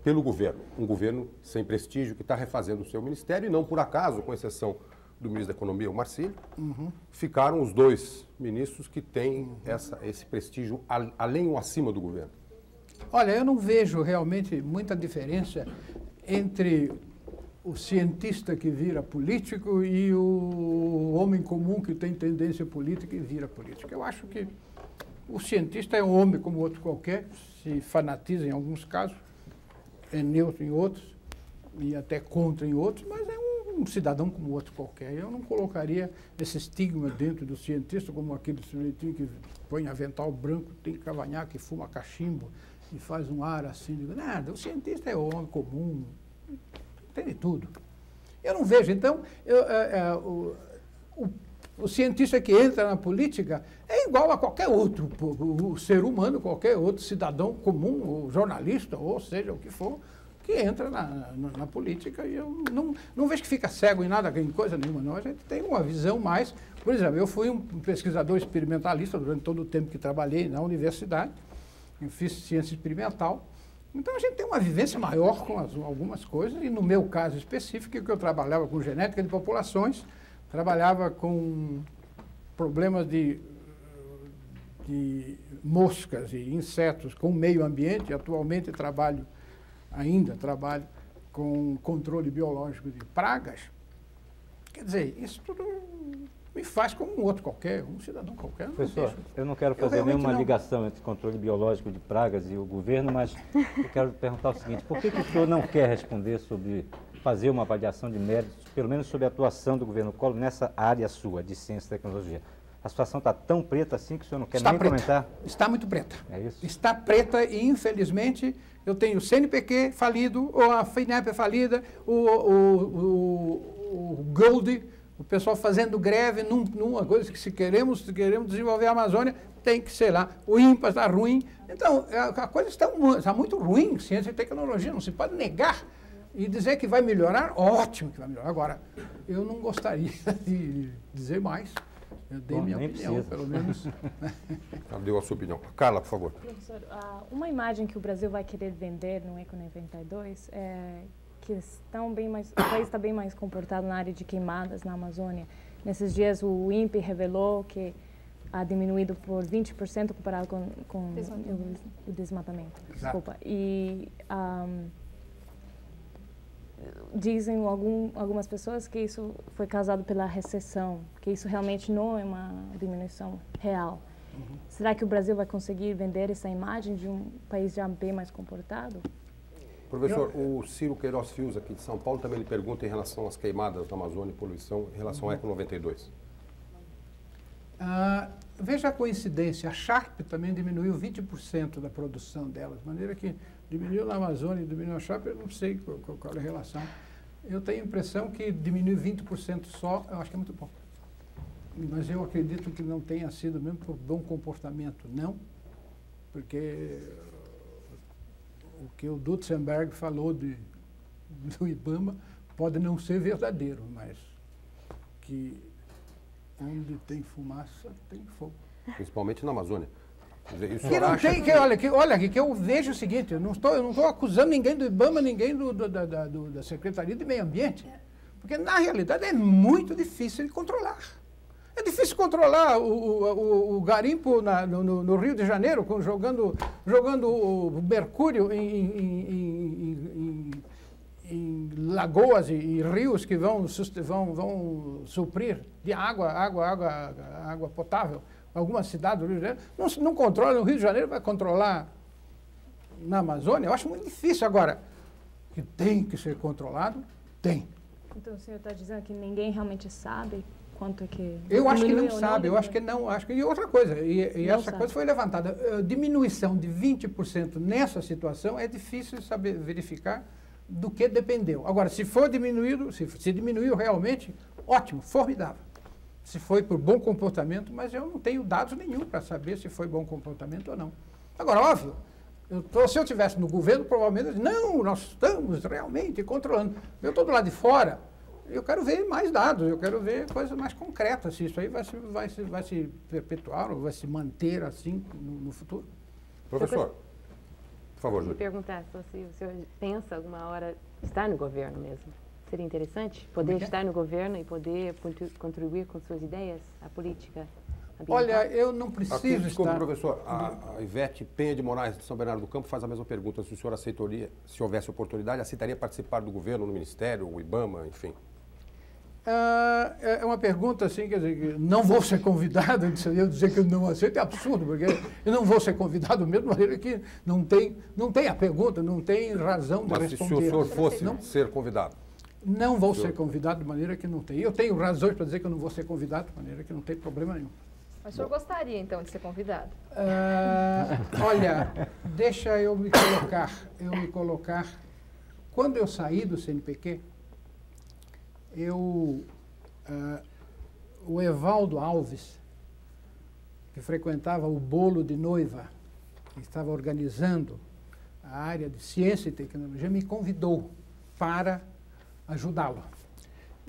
pelo governo. Um governo sem prestígio que está refazendo o seu ministério e não por acaso, com exceção do ministro da Economia, o Marcílio, ficaram os 2 ministros que têm esse prestígio além ou acima do governo. Olha, eu não vejo realmente muita diferença entre o cientista que vira político e o homem comum que tem tendência política e vira político. Eu acho que o cientista é um homem como outro qualquer, se fanatiza em alguns casos, é neutro em outros e até contra em outros, mas é um cidadão como outro qualquer. Eu não colocaria esse estigma dentro do cientista como aquele sujeitinho que põe avental branco, tem cavanhaque, fuma cachimbo e faz um ar assim. Nada, o cientista é o homem comum, tem de tudo. Eu não vejo, então, o cientista que entra na política é igual a qualquer outro o ser humano, qualquer outro cidadão comum, ou jornalista, ou seja, o que for, que entra na política. E eu não vejo que fica cego em nada, em coisa nenhuma, não. A gente tem uma visão mais... Por exemplo, eu fui um pesquisador experimentalista durante todo o tempo que trabalhei na universidade, eu fiz ciência experimental. Então, a gente tem uma vivência maior com algumas coisas, e no meu caso específico, que eu trabalhava com genética de populações, trabalhava com problemas de de moscas e insetos com o meio ambiente. Atualmente ainda trabalho com controle biológico de pragas. Quer dizer, isso tudo me faz como um outro qualquer, um cidadão qualquer. Professor, eu não quero fazer nenhuma ligação entre controle biológico de pragas e o governo, mas eu quero perguntar o seguinte: por que o senhor não quer responder sobre fazer uma avaliação de méritos, pelo menos sobre a atuação do governo Collor nessa área sua, de ciência e tecnologia? A situação está tão preta assim que o senhor não quer nem comentar? Está muito preta. É isso? Está preta e, infelizmente, eu tenho o CNPq falido, ou a FINEP falida, o Gold, o pessoal fazendo greve numa coisa que se queremos desenvolver a Amazônia, tem que ser lá. O INPA está ruim. Então, a coisa está muito ruim, ciência e tecnologia, não se pode negar. E dizer que vai melhorar, ótimo que vai melhorar. Agora, eu não gostaria de dizer mais. Eu dei minha opinião, pelo menos. Deu a sua opinião. Carla, por favor. Professor, uma imagem que o Brasil vai querer vender no Eco 92 é que o país está bem mais comportado na área de queimadas na Amazônia. Nesses dias, o INPE revelou que ha diminuído por 20% comparado com o desmatamento. Desculpa. E dizem algumas pessoas que isso foi causado pela recessão, que isso realmente não é uma diminuição real. Uhum. Será que o Brasil vai conseguir vender essa imagem de um país já bem mais comportado? Professor, o Ciro Queiroz Fius, aqui de São Paulo, também lhe pergunta em relação às queimadas na Amazônia e poluição em relação ao Eco 92. Veja a coincidência, a Sharp também diminuiu 20% da produção dela, de maneira que diminuiu na Amazônia e diminuiu na Sharp, eu não sei qual é a relação. Eu tenho a impressão que diminuiu 20% só, eu acho que é muito pouco. Mas eu acredito que não tenha sido mesmo por bom comportamento, não, porque o que o Dutzenberg falou do IBAMA pode não ser verdadeiro, mas que onde tem fumaça, tem fogo. Principalmente na Amazônia. Que não tem, olha aqui, que eu vejo o seguinte, eu não estou acusando ninguém do IBAMA, ninguém da Secretaria de Meio Ambiente, porque na realidade é muito difícil de controlar. É difícil controlar o garimpo no Rio de Janeiro, jogando o mercúrio em lagoas e rios que vão suprir de água potável alguma cidade do Rio de Janeiro. Não controla no Rio de Janeiro, vai controlar na Amazônia? Eu acho muito difícil. Agora, que tem que ser controlado, tem. Então o senhor está dizendo que ninguém realmente sabe quanto é que... Eu acho que não sabe, eu acho que não. E outra coisa, e essa coisa foi levantada, diminuição de 20% nessa situação é difícil saber verificar do que dependeu. Agora, se for diminuído, se diminuiu realmente, ótimo, formidável. Se foi por bom comportamento, mas eu não tenho dados nenhum para saber se foi bom comportamento ou não. Agora, óbvio, se eu estivesse no governo, provavelmente eu diria, não, nós estamos realmente controlando. Eu estou do lado de fora, eu quero ver mais dados, eu quero ver coisas mais concretas, se isso aí vai se perpetuar ou vai se manter assim no futuro. Professor, por favor, Júlia. Perguntar se o senhor pensa alguma hora estar no governo mesmo. Seria interessante poder estar no governo e poder contribuir com suas ideias à política ambiental? Olha, eu não preciso Desculpa, professor, a Ivete Penha de Moraes, de São Bernardo do Campo, faz a mesma pergunta. Se o senhor aceitaria, se houvesse oportunidade, aceitaria participar do governo, no Ministério, o IBAMA, enfim? É uma pergunta assim, quer dizer, não vou ser convidado, eu dizer que eu não aceito é absurdo, porque eu não vou ser convidado da mesma maneira que não tem a pergunta, não tem razão de responder. Mas se o senhor fosse ser convidado? Não vou ser convidado de maneira que não tem. Eu tenho razões para dizer que eu não vou ser convidado de maneira que não tem problema nenhum. Mas o senhor gostaria, então, de ser convidado? Olha, deixa eu me colocar. Quando eu saí do CNPq, o Evaldo Alves, que frequentava o bolo de noiva, que estava organizando a área de ciência e tecnologia, me convidou para ajudá-lo.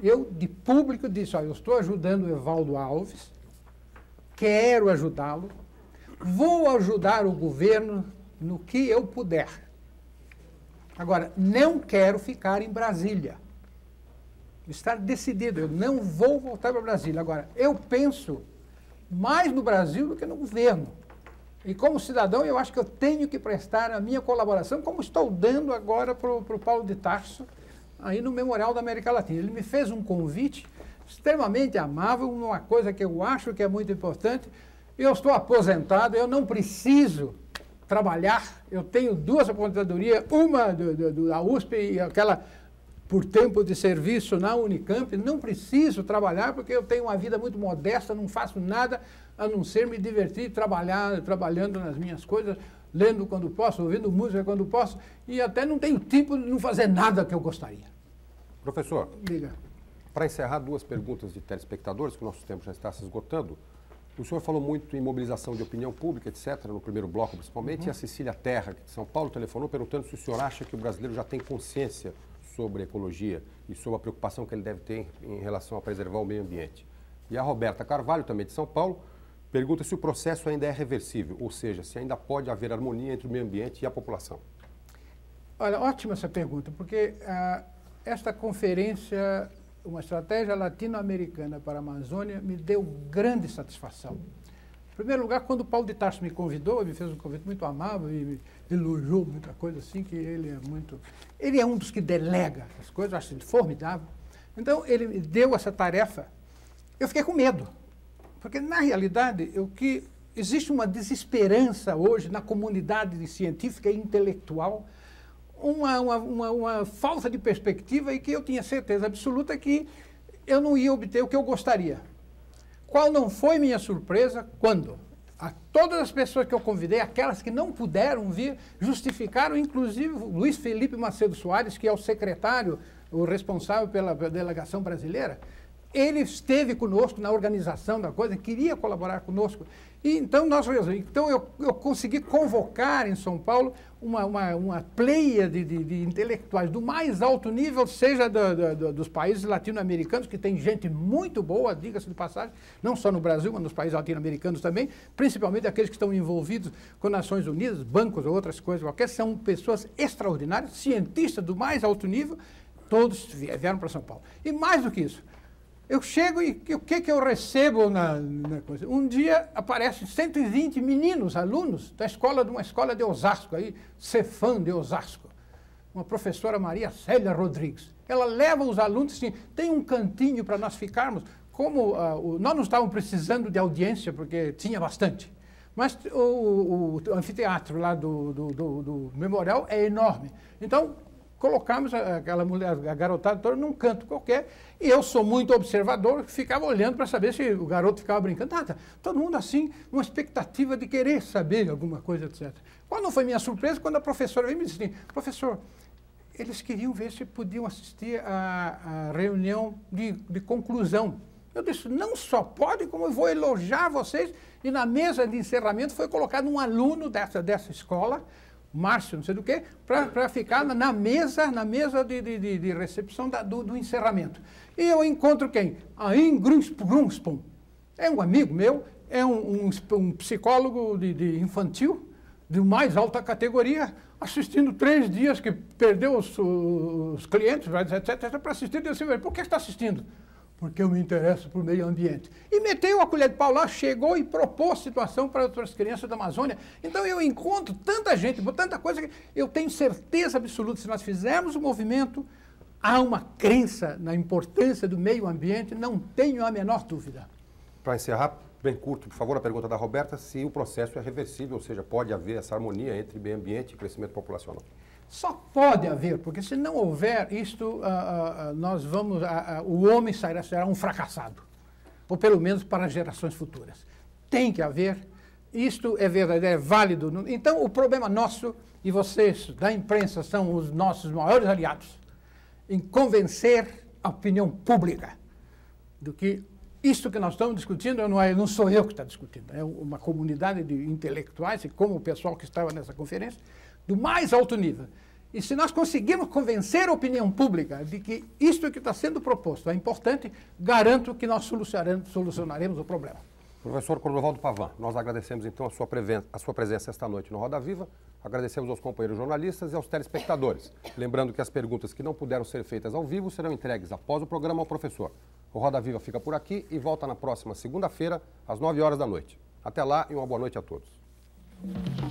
Eu, de público, disse, eu estou ajudando o Evaldo Alves, quero ajudá-lo, vou ajudar o governo no que eu puder. Agora, não quero ficar em Brasília. Está decidido, eu não vou voltar para Brasília. Agora, eu penso mais no Brasil do que no governo. E como cidadão, eu acho que eu tenho que prestar a minha colaboração, como estou dando agora para o Paulo de Tarso, aí no Memorial da América Latina. Ele me fez um convite extremamente amável, uma coisa que eu acho que é muito importante. Eu estou aposentado, eu não preciso trabalhar, eu tenho 2 aposentadorias, uma da USP e aquela por tempo de serviço na Unicamp. Não preciso trabalhar porque eu tenho uma vida muito modesta, não faço nada a não ser me divertir, trabalhando nas minhas coisas, lendo quando posso, ouvindo música quando posso, e até não tenho tempo de não fazer nada que eu gostaria. Professor, diga. Para encerrar, 2 perguntas de telespectadores, que o nosso tempo já está se esgotando. O senhor falou muito em mobilização de opinião pública, etc., no primeiro bloco principalmente, e a Cecília Terra, de São Paulo, telefonou perguntando se o senhor acha que o brasileiro já tem consciência sobre ecologia e sobre a preocupação que ele deve ter em relação a preservar o meio ambiente. E a Roberta Carvalho, também de São Paulo, pergunta se o processo ainda é reversível, ou seja, se ainda pode haver harmonia entre o meio ambiente e a população. Olha, ótima essa pergunta, porque esta conferência, uma estratégia latino-americana para a Amazônia, me deu grande satisfação. Em primeiro lugar, quando o Paulo de Tarso me convidou, ele me fez um convite muito amável e me elogiou muita coisa assim, que ele é muito... Ele é um dos que delega as coisas, eu acho ele formidável. Então, ele me deu essa tarefa. Eu fiquei com medo, porque, na realidade, existe uma desesperança hoje na comunidade científica e intelectual, uma falta de perspectiva e que eu tinha certeza absoluta que eu não ia obter o que eu gostaria. Qual não foi minha surpresa quando todas as pessoas que eu convidei, aquelas que não puderam vir, justificaram, inclusive o Luiz Felipe Macedo Soares, que é o secretário, o responsável pela delegação brasileira. Ele esteve conosco na organização da coisa, queria colaborar conosco. E então, eu consegui convocar em São Paulo uma pleia de intelectuais do mais alto nível, seja dos países latino-americanos, que tem gente muito boa, diga-se de passagem, não só no Brasil, mas nos países latino-americanos também, principalmente aqueles que estão envolvidos com Nações Unidas, bancos ou outras coisas qualquer, são pessoas extraordinárias, cientistas do mais alto nível, todos vieram para São Paulo. E mais do que isso, eu chego e o que eu recebo na coisa? Um dia aparecem 120 meninos, alunos de uma escola de Osasco, aí, Cefam de Osasco, uma professora Maria Célia Rodrigues. Ela leva os alunos assim, tem um cantinho para nós ficarmos, como nós não estávamos precisando de audiência, porque tinha bastante, mas o anfiteatro lá do Memorial é enorme. Então, colocamos aquela mulher, a garotada toda, num canto qualquer, e eu sou muito observador, ficava olhando para saber se o garoto ficava brincando. Todo mundo assim, uma expectativa de querer saber alguma coisa, etc. Qual não foi minha surpresa quando a professora veio e me disse assim, professor, eles queriam ver se podiam assistir à reunião de conclusão. Eu disse, não só pode, como eu vou elogiar vocês, e na mesa de encerramento foi colocado um aluno dessa escola, Márcio, não sei do que, para ficar na mesa de recepção do encerramento. E eu encontro quem? Ayn Grunspoon. É um amigo meu, é um psicólogo de infantil, de mais alta categoria, assistindo 3 dias, que perdeu os clientes, etc., para assistir. Eu disse, por que está assistindo? Porque eu me interesso por meio ambiente. E meteu a colher de pau lá, chegou e propôs situação para as crianças da Amazônia. Então eu encontro tanta gente, tanta coisa, que eu tenho certeza absoluta, se nós fizermos o movimento, há uma crença na importância do meio ambiente, não tenho a menor dúvida. Para encerrar, bem curto, por favor, a pergunta da Roberta, se o processo é reversível, ou seja, pode haver essa harmonia entre meio ambiente e crescimento populacional. Só pode haver, porque se não houver isto, o homem será um fracassado, ou pelo menos para as gerações futuras. Tem que haver, isto é verdadeiro, é válido. Então, o problema nosso, e vocês da imprensa são os nossos maiores aliados, em convencer a opinião pública do que isto que nós estamos discutindo não sou eu que está discutindo, é uma comunidade de intelectuais, e como o pessoal que estava nessa conferência, do mais alto nível. E se nós conseguirmos convencer a opinião pública de que isto que está sendo proposto é importante, garanto que nós solucionaremos o problema. Professor Clodovaldo Pavan, nós agradecemos então a sua presença esta noite no Roda Viva, agradecemos aos companheiros jornalistas e aos telespectadores. Lembrando que as perguntas que não puderam ser feitas ao vivo serão entregues após o programa ao professor. O Roda Viva fica por aqui e volta na próxima segunda-feira, às 9 horas da noite. Até lá e uma boa noite a todos. Obrigado.